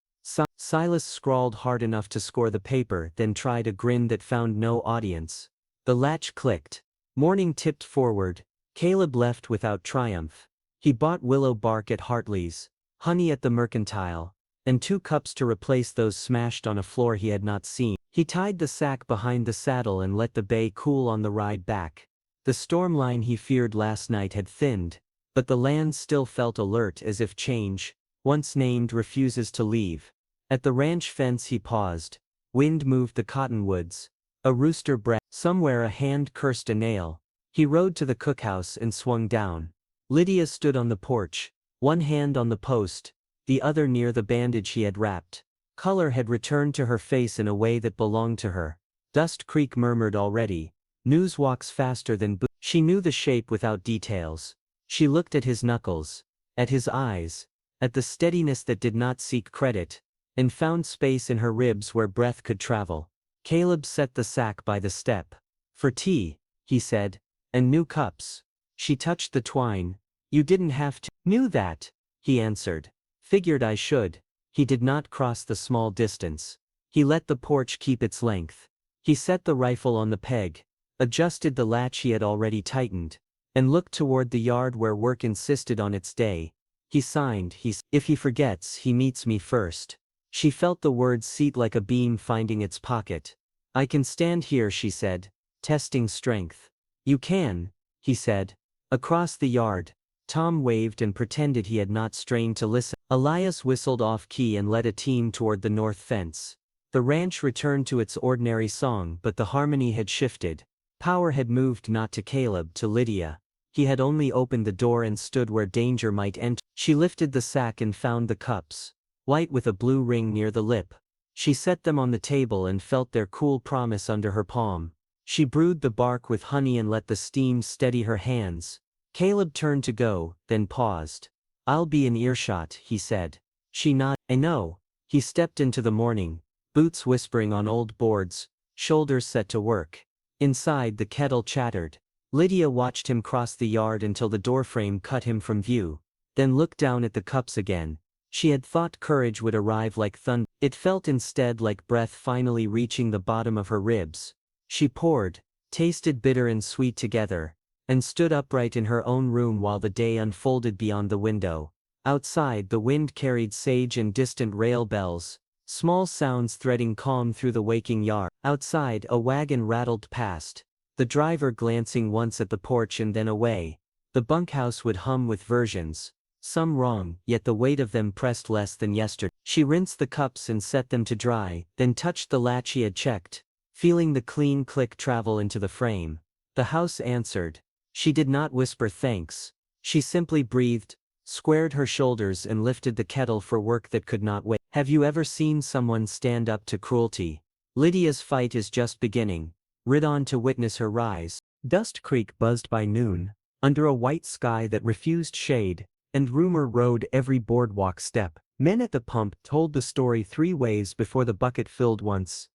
Silas scrawled hard enough to score the paper, then tried a grin that found no audience. The latch clicked. Morning tipped forward. Caleb left without triumph. He bought willow bark at Hartley's, honey at the Mercantile, and 2 cups to replace those smashed on a floor he had not seen. He tied the sack behind the saddle and let the bay cool on the ride back. The storm line he feared last night had thinned, but the land still felt alert, as if change, once named, refuses to leave. At the ranch fence he paused. Wind moved the cottonwoods. A rooster bray. Somewhere a hand cursed a nail. He rode to the cookhouse and swung down. Lydia stood on the porch, one hand on the post, the other near the bandage he had wrapped. Color had returned to her face in a way that belonged to her. Dust Creek murmured already. News walks faster than She knew the shape without details. She looked at his knuckles, at his eyes, at the steadiness that did not seek credit, and found space in her ribs where breath could travel. Caleb set the sack by the step. "For tea," he said, "and new cups." She touched the twine. "You didn't have to." "Knew that," he answered. "Figured I should." He did not cross the small distance. He let the porch keep its length. He set the rifle on the peg, adjusted the latch he had already tightened, and looked toward the yard where work insisted on its day. He signed. "If he forgets, he meets me first." She felt the words seat like a beam finding its pocket. "I can stand here," she said, testing strength. "You can," he said. Across the yard, Tom waved and pretended he had not strained to listen. Elias whistled off-key and led a team toward the north fence. The ranch returned to its ordinary song, but the harmony had shifted. Power had moved not to Caleb, to Lydia. He had only opened the door and stood where danger might enter. She lifted the sack and found the cups, white with a blue ring near the lip. She set them on the table and felt their cool promise under her palm. She brewed the bark with honey and let the steam steady her hands. Caleb turned to go, then paused. "I'll be in earshot," he said. She nodded. "I know." He stepped into the morning, boots whispering on old boards, shoulders set to work. Inside, the kettle chattered. Lydia watched him cross the yard until the doorframe cut him from view, then looked down at the cups again. She had thought courage would arrive like thunder. It felt instead like breath finally reaching the bottom of her ribs. She poured, tasted bitter and sweet together, and stood upright in her own room while the day unfolded beyond the window. Outside, the wind carried sage and distant rail bells, small sounds threading calm through the waking yard. Outside, a wagon rattled past, the driver glancing once at the porch and then away. The bunkhouse would hum with versions, some wrong, yet the weight of them pressed less than yesterday. She rinsed the cups and set them to dry, then touched the latch he had checked, feeling the clean click travel into the frame. The house answered. She did not whisper thanks. She simply breathed, squared her shoulders and lifted the kettle for work that could not wait. Have you ever seen someone stand up to cruelty? Lydia's fight is just beginning. Rid on to witness her rise. Dust Creek buzzed by noon, under a white sky that refused shade, and rumor rode every boardwalk step. Men at the pump told the story 3 ways before the bucket filled once.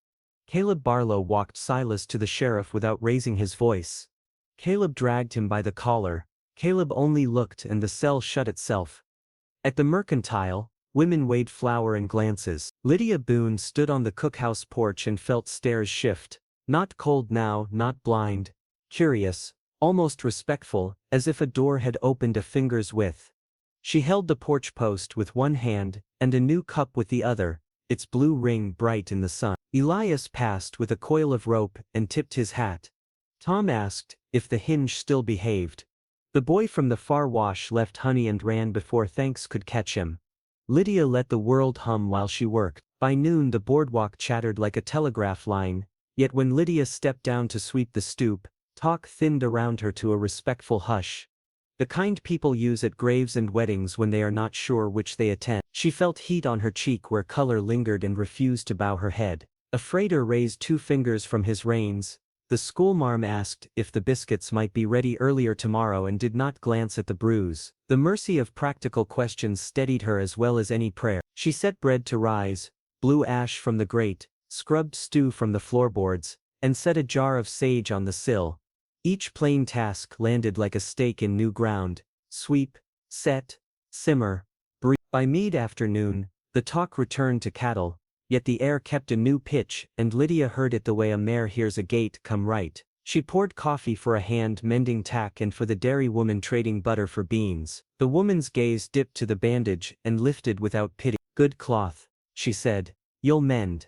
Caleb Barlow walked Silas to the sheriff without raising his voice. Caleb dragged him by the collar. Caleb only looked and the cell shut itself. At the Mercantile, women weighed flour and glances. Lydia Boone stood on the cookhouse porch and felt stares shift. Not cold now, not blind. Curious, almost respectful, as if a door had opened a finger's width. She held the porch post with one hand, and a new cup with the other, its blue ring bright in the sun. Elias passed with a coil of rope and tipped his hat. Tom asked if the hinge still behaved. The boy from the far wash left honey and ran before thanks could catch him. Lydia let the world hum while she worked. By noon the boardwalk chattered like a telegraph line, yet when Lydia stepped down to sweep the stoop, talk thinned around her to a respectful hush. The kind people use at graves and weddings when they are not sure which they attend. She felt heat on her cheek where color lingered and refused to bow her head. A freighter raised 2 fingers from his reins. The schoolmarm asked if the biscuits might be ready earlier tomorrow and did not glance at the bruise. The mercy of practical questions steadied her as well as any prayer. She set bread to rise, blew ash from the grate, scrubbed stew from the floorboards, and set a jar of sage on the sill. Each plain task landed like a stake in new ground. Sweep, set, simmer, breathe. By mid-afternoon, the talk returned to cattle, yet the air kept a new pitch and Lydia heard it the way a mare hears a gate come right. She poured coffee for a hand mending tack and for the dairy woman trading butter for beans. The woman's gaze dipped to the bandage and lifted without pity. "Good cloth," she said. "You'll mend."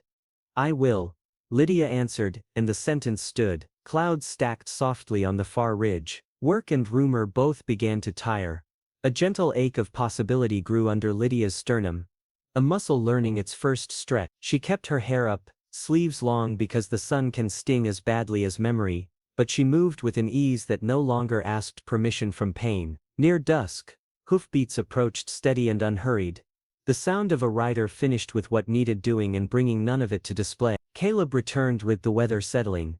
"I will," Lydia answered, and the sentence stood. Clouds stacked softly on the far ridge. Work and rumor both began to tire. A gentle ache of possibility grew under Lydia's sternum. A muscle learning its first stretch. She kept her hair up, sleeves long because the sun can sting as badly as memory, but she moved with an ease that no longer asked permission from pain. Near dusk, hoofbeats approached steady and unhurried. The sound of a rider finished with what needed doing and bringing none of it to display. Caleb returned with the weather settling.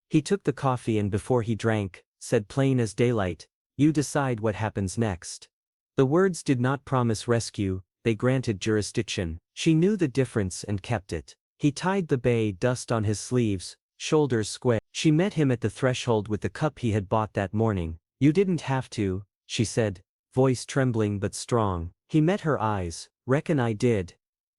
He took the coffee and before he drank, said plain as daylight, "You decide what happens next." The words did not promise rescue, they granted jurisdiction. She knew the difference and kept it. He tied the bay dust on his sleeves, shoulders square. She met him at the threshold with the cup he had bought that morning. "You didn't have to," she said, voice trembling but strong. He met her eyes. "Reckon I did."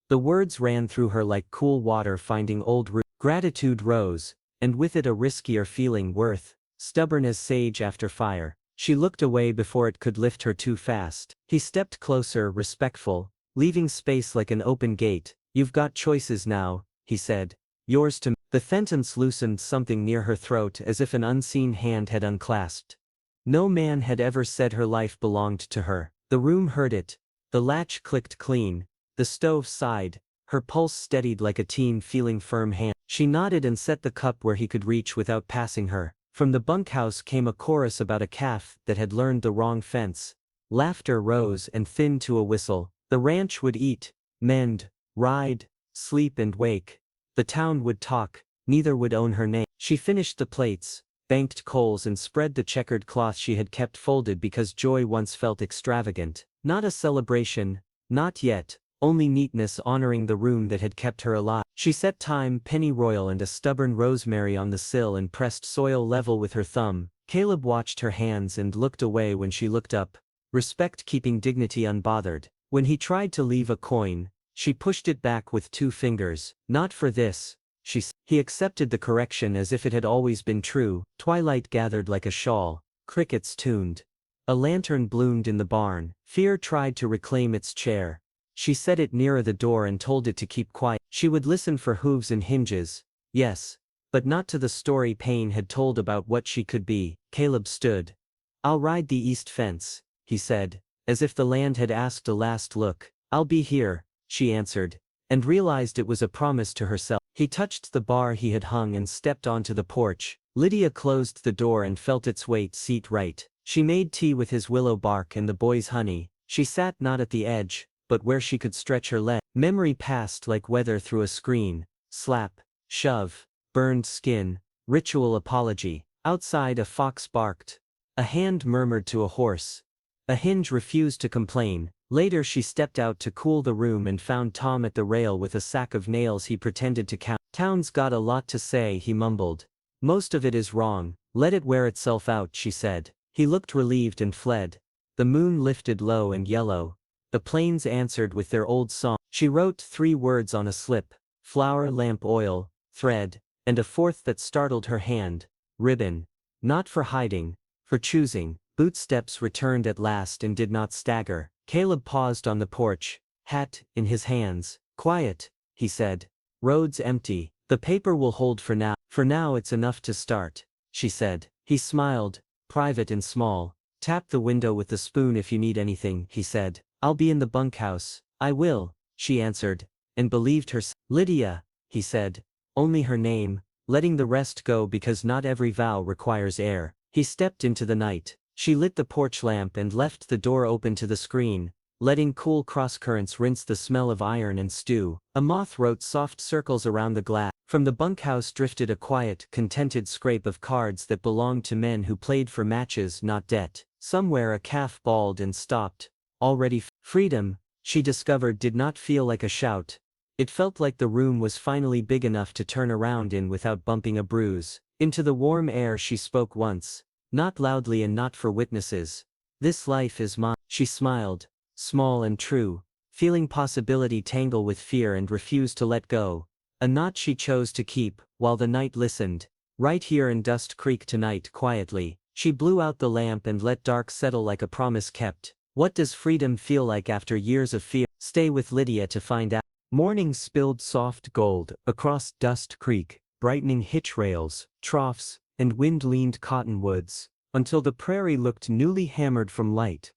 The words ran through her like cool water finding old roots. Gratitude rose, and with it a riskier feeling worth, stubborn as sage after fire. She looked away before it could lift her too fast. He stepped closer, respectful, leaving space like an open gate. "You've got choices now," he said. "Yours to." The sentence loosened something near her throat as if an unseen hand had unclasped. No man had ever said her life belonged to her. The room heard it. The latch clicked clean. The stove sighed. Her pulse steadied like a teen feeling firm hand. She nodded and set the cup where he could reach without passing her. From the bunkhouse came a chorus about a calf that had learned the wrong fence. Laughter rose and thinned to a whistle. The ranch would eat, mend, ride, sleep and wake. The town would talk, neither would own her name. She finished the plates, banked coals and spread the checkered cloth she had kept folded because joy once felt extravagant. Not a celebration, not yet. Only neatness honoring the room that had kept her alive. She set thyme, pennyroyal and a stubborn rosemary on the sill and pressed soil level with her thumb. Caleb watched her hands and looked away when she looked up, respect keeping dignity unbothered. When he tried to leave a coin, she pushed it back with 2 fingers. "Not for this," she said. He accepted the correction as if it had always been true. Twilight gathered like a shawl. Crickets tuned. A lantern bloomed in the barn. Fear tried to reclaim its chair. She set it nearer the door and told it to keep quiet. She would listen for hooves and hinges. Yes, but not to the story pain had told about what she could be. Caleb stood. "I'll ride the east fence," he said, as if the land had asked a last look. "I'll be here," she answered, and realized it was a promise to herself. He touched the bar he had hung and stepped onto the porch. Lydia closed the door and felt its weight seat right. She made tea with his willow bark and the boy's honey. She sat not at the edge, but where she could stretch her leg. Memory passed like weather through a screen. Slap, shove, burned skin, ritual apology. Outside a fox barked. A hand murmured to a horse. A hinge refused to complain. Later she stepped out to cool the room and found Tom at the rail with a sack of nails he pretended to count. "Town's got a lot to say," he mumbled. "Most of it is wrong. Let it wear itself out," she said. He looked relieved and fled. The moon lifted low and yellow. The plains answered with their old song. She wrote 3 words on a slip: flour, lamp oil, thread, and a 4th that startled her hand: ribbon. Not for hiding, for choosing. Bootsteps returned at last and did not stagger. Caleb paused on the porch, hat in his hands. "Quiet," he said. "Road's empty. The paper will hold for now. For now it's enough to start," she said. He smiled, private and small. "Tap the window with the spoon if you need anything," he said. "I'll be in the bunkhouse." "I will," she answered, and believed her. "Lydia," he said. Only her name, letting the rest go because not every vow requires air. He stepped into the night. She lit the porch lamp and left the door open to the screen, letting cool crosscurrents rinse the smell of iron and stew. A moth wrote soft circles around the glass. From the bunkhouse drifted a quiet, contented scrape of cards that belonged to men who played for matches, not debt. Somewhere a calf bawled and stopped. Already freedom, she discovered, did not feel like a shout. It felt like the room was finally big enough to turn around in without bumping a bruise. Into the warm air she spoke once. Not loudly and not for witnesses. "This life is mine." She smiled, small and true, feeling possibility tangle with fear and refuse to let go. A knot she chose to keep, while the night listened. "Right here in Dust Creek tonight," quietly. She blew out the lamp and let dark settle like a promise kept. What does freedom feel like after years of fear? Stay with Lydia to find out. Morning spilled soft gold across Dust Creek, brightening hitch rails, troughs, and wind-leaned cottonwoods, until the prairie looked newly hammered from light.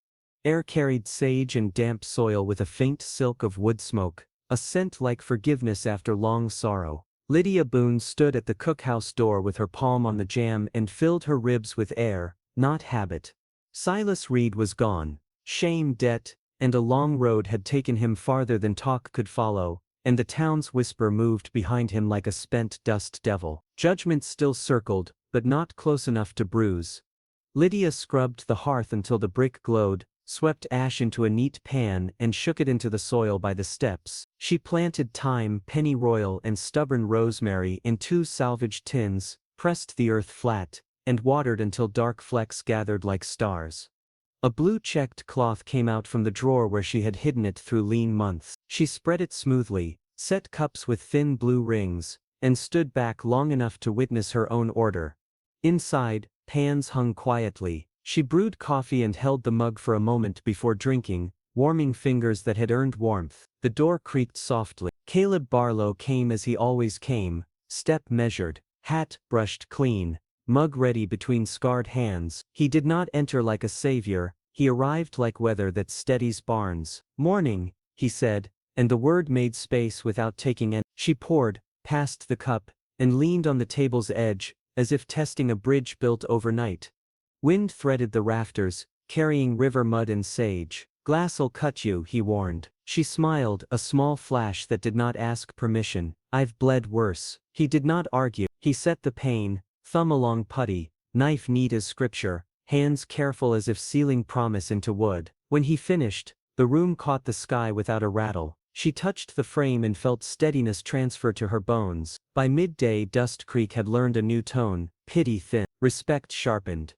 Air carried sage and damp soil with a faint silk of wood smoke, a scent like forgiveness after long sorrow. Lydia Boone stood at the cookhouse door with her palm on the jamb and filled her ribs with air, not habit. Silas Reed was gone. Shame, debt, and a long road had taken him farther than talk could follow, and the town's whisper moved behind him like a spent dust devil. Judgment still circled, but not close enough to bruise. Lydia scrubbed the hearth until the brick glowed, swept ash into a neat pan and shook it into the soil by the steps. She planted thyme, pennyroyal and stubborn rosemary in 2 salvaged tins, pressed the earth flat, and watered until dark flecks gathered like stars. A blue-checked cloth came out from the drawer where she had hidden it through lean months. She spread it smoothly, set cups with thin blue rings, and stood back long enough to witness her own order. Inside, pans hung quietly. She brewed coffee and held the mug for a moment before drinking, warming fingers that had earned warmth. The door creaked softly. Caleb Barlow came as he always came, step measured, hat brushed clean, mug ready between scarred hands. He did not enter like a savior, he arrived like weather that steadies barns. "Morning," he said, and the word made space without taking any. She poured, passed the cup, and leaned on the table's edge, as if testing a bridge built overnight. Wind threaded the rafters, carrying river mud and sage. "Glass'll cut you," he warned. She smiled, a small flash that did not ask permission. "I've bled worse." He did not argue. He set the pane, thumb along putty, knife neat as scripture, hands careful as if sealing promise into wood. When he finished, the room caught the sky without a rattle. She touched the frame and felt steadiness transfer to her bones. By midday Dust Creek had learned a new tone, pity thin, respect sharpened.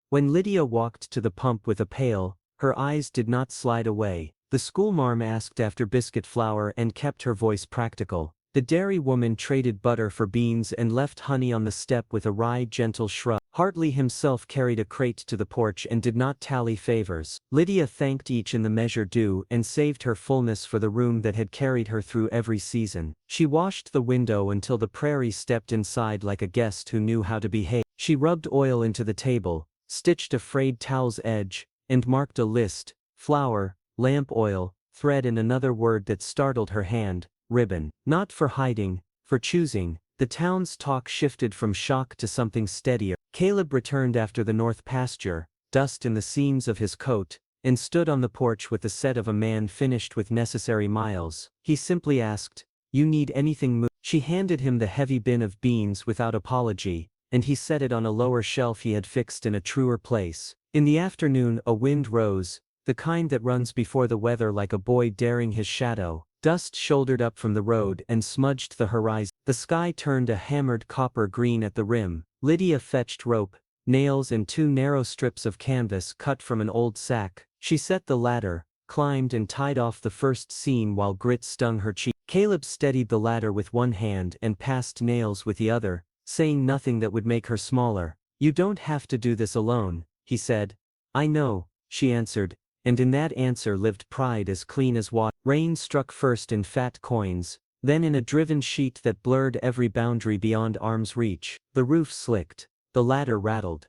When Lydia walked to the pump with a pail, her eyes did not slide away. The schoolmarm asked after biscuit flour and kept her voice practical. The dairy woman traded butter for beans and left honey on the step with a wry, gentle shrug. Hartley himself carried a crate to the porch and did not tally favors. Lydia thanked each in the measure due and saved her fullness for the room that had carried her through every season. She washed the window until the prairie stepped inside like a guest who knew how to behave. She rubbed oil into the table, stitched a frayed towel's edge, and marked a list: flour, lamp oil, thread, and another word that startled her hand: ribbon. Not for hiding, for choosing. The town's talk shifted from shock to something steadier. Caleb returned after the north pasture, dust in the seams of his coat, and stood on the porch with the set of a man finished with necessary miles. He simply asked, "You need anything moved?" She handed him the heavy bin of beans without apology, and he set it on a lower shelf he had fixed in a truer place. In the afternoon a wind rose, the kind that runs before the weather like a boy daring his shadow. Dust shouldered up from the road and smudged the horizon. The sky turned a hammered copper green at the rim. Lydia fetched rope, nails and 2 narrow strips of canvas cut from an old sack. She set the ladder, climbed and tied off the first seam while grit stung her cheek. Caleb steadied the ladder with one hand and passed nails with the other, saying nothing that would make her smaller. "You don't have to do this alone," he said. "I know," she answered, and in that answer lived pride as clean as water. Rain struck first in fat coins, then in a driven sheet that blurred every boundary beyond arm's reach. The roof slicked. The ladder rattled.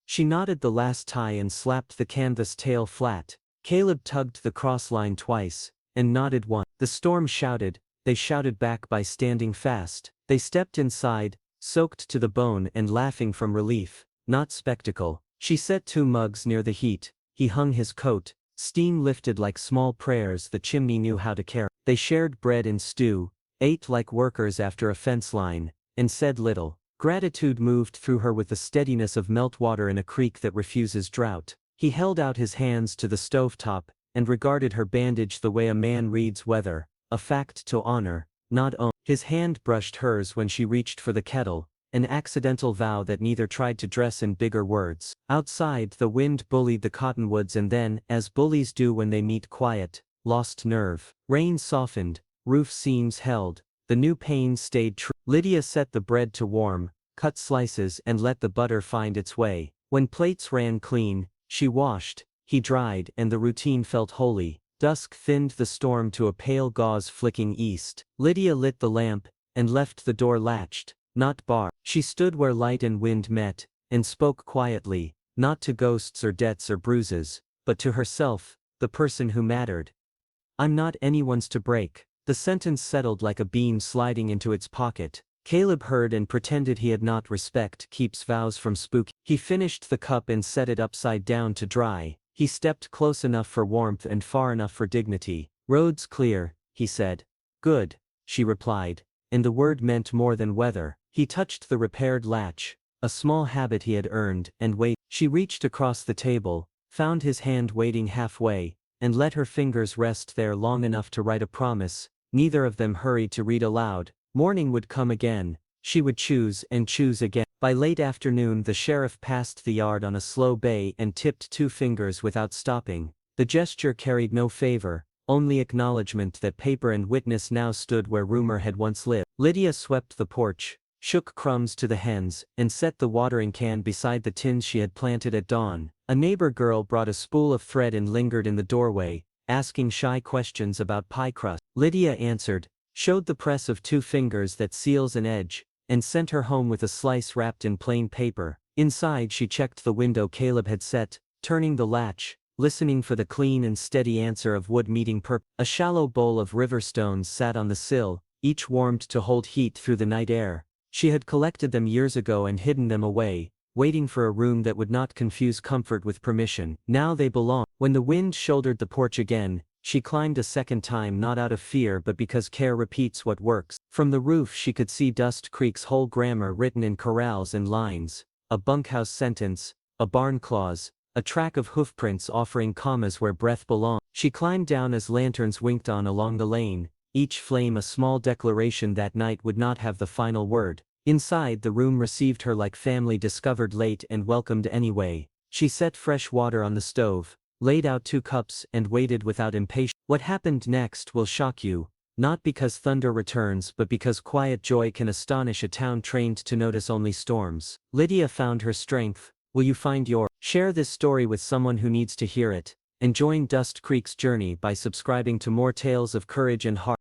She knotted the last tie and slapped the canvas tail flat. Caleb tugged the crossline twice, and knotted one. The storm shouted, they shouted back by standing fast. They stepped inside, soaked to the bone and laughing from relief, not spectacle. She set 2 mugs near the heat. He hung his coat. Steam lifted like small prayers the chimney knew how to carry. They shared bread and stew, ate like workers after a fence line, and said little. Gratitude moved through her with the steadiness of meltwater in a creek that refuses drought. He held out his hands to the stovetop, and regarded her bandage the way a man reads weather, a fact to honor, not own. His hand brushed hers when she reached for the kettle, an accidental vow that neither tried to dress in bigger words. Outside the wind bullied the cottonwoods and then, as bullies do when they meet quiet, lost nerve. Rain softened, roof seams held, the new panes stayed true. Lydia set the bread to warm, cut slices and let the butter find its way. When plates ran clean, she washed, he dried and the routine felt holy. Dusk thinned the storm to a pale gauze flicking east. Lydia lit the lamp, and left the door latched, not barred. She stood where light and wind met, and spoke quietly, not to ghosts or debts or bruises, but to herself, the person who mattered. "I'm not anyone's to break." The sentence settled like a beam sliding into its pocket. Caleb heard and pretended he had not. Respect keeps vows from spook. He finished the cup and set it upside down to dry. He stepped close enough for warmth and far enough for dignity. "Road's clear," he said. "Good," she replied, and the word meant more than weather. He touched the repaired latch, a small habit he had earned, and waited. She reached across the table, found his hand waiting halfway, and let her fingers rest there long enough to write a promise. Neither of them hurried to read aloud. Morning would come again. She would choose and choose again. By late afternoon the sheriff passed the yard on a slow bay and tipped 2 fingers without stopping. The gesture carried no favor, only acknowledgement that paper and witness now stood where rumor had once lived. Lydia swept the porch, shook crumbs to the hens, and set the watering can beside the tins she had planted at dawn. A neighbor girl brought a spool of thread and lingered in the doorway, asking shy questions about pie crust. Lydia answered, showed the press of 2 fingers that seals an edge, and sent her home with a slice wrapped in plain paper. Inside she checked the window Caleb had set, turning the latch, listening for the clean and steady answer of wood meeting purpose. A shallow bowl of river stones sat on the sill, each warmed to hold heat through the night air. She had collected them years ago and hidden them away, waiting for a room that would not confuse comfort with permission. Now they belonged. When the wind shouldered the porch again, she climbed a second time, not out of fear but because care repeats what works. From the roof she could see Dust Creek's whole grammar written in corrals and lines, a bunkhouse sentence, a barn clause, a track of hoofprints offering commas where breath belonged. She climbed down as lanterns winked on along the lane, each flame a small declaration that night would not have the final word. Inside the room received her like family discovered late and welcomed anyway. She set fresh water on the stove, laid out 2 cups and waited without impatience. What happened next will shock you, not because thunder returns but because quiet joy can astonish a town trained to notice only storms. Lydia found her strength. Will you find yours? Share this story with someone who needs to hear it, and join Dust Creek's journey by subscribing to more tales of courage and heart.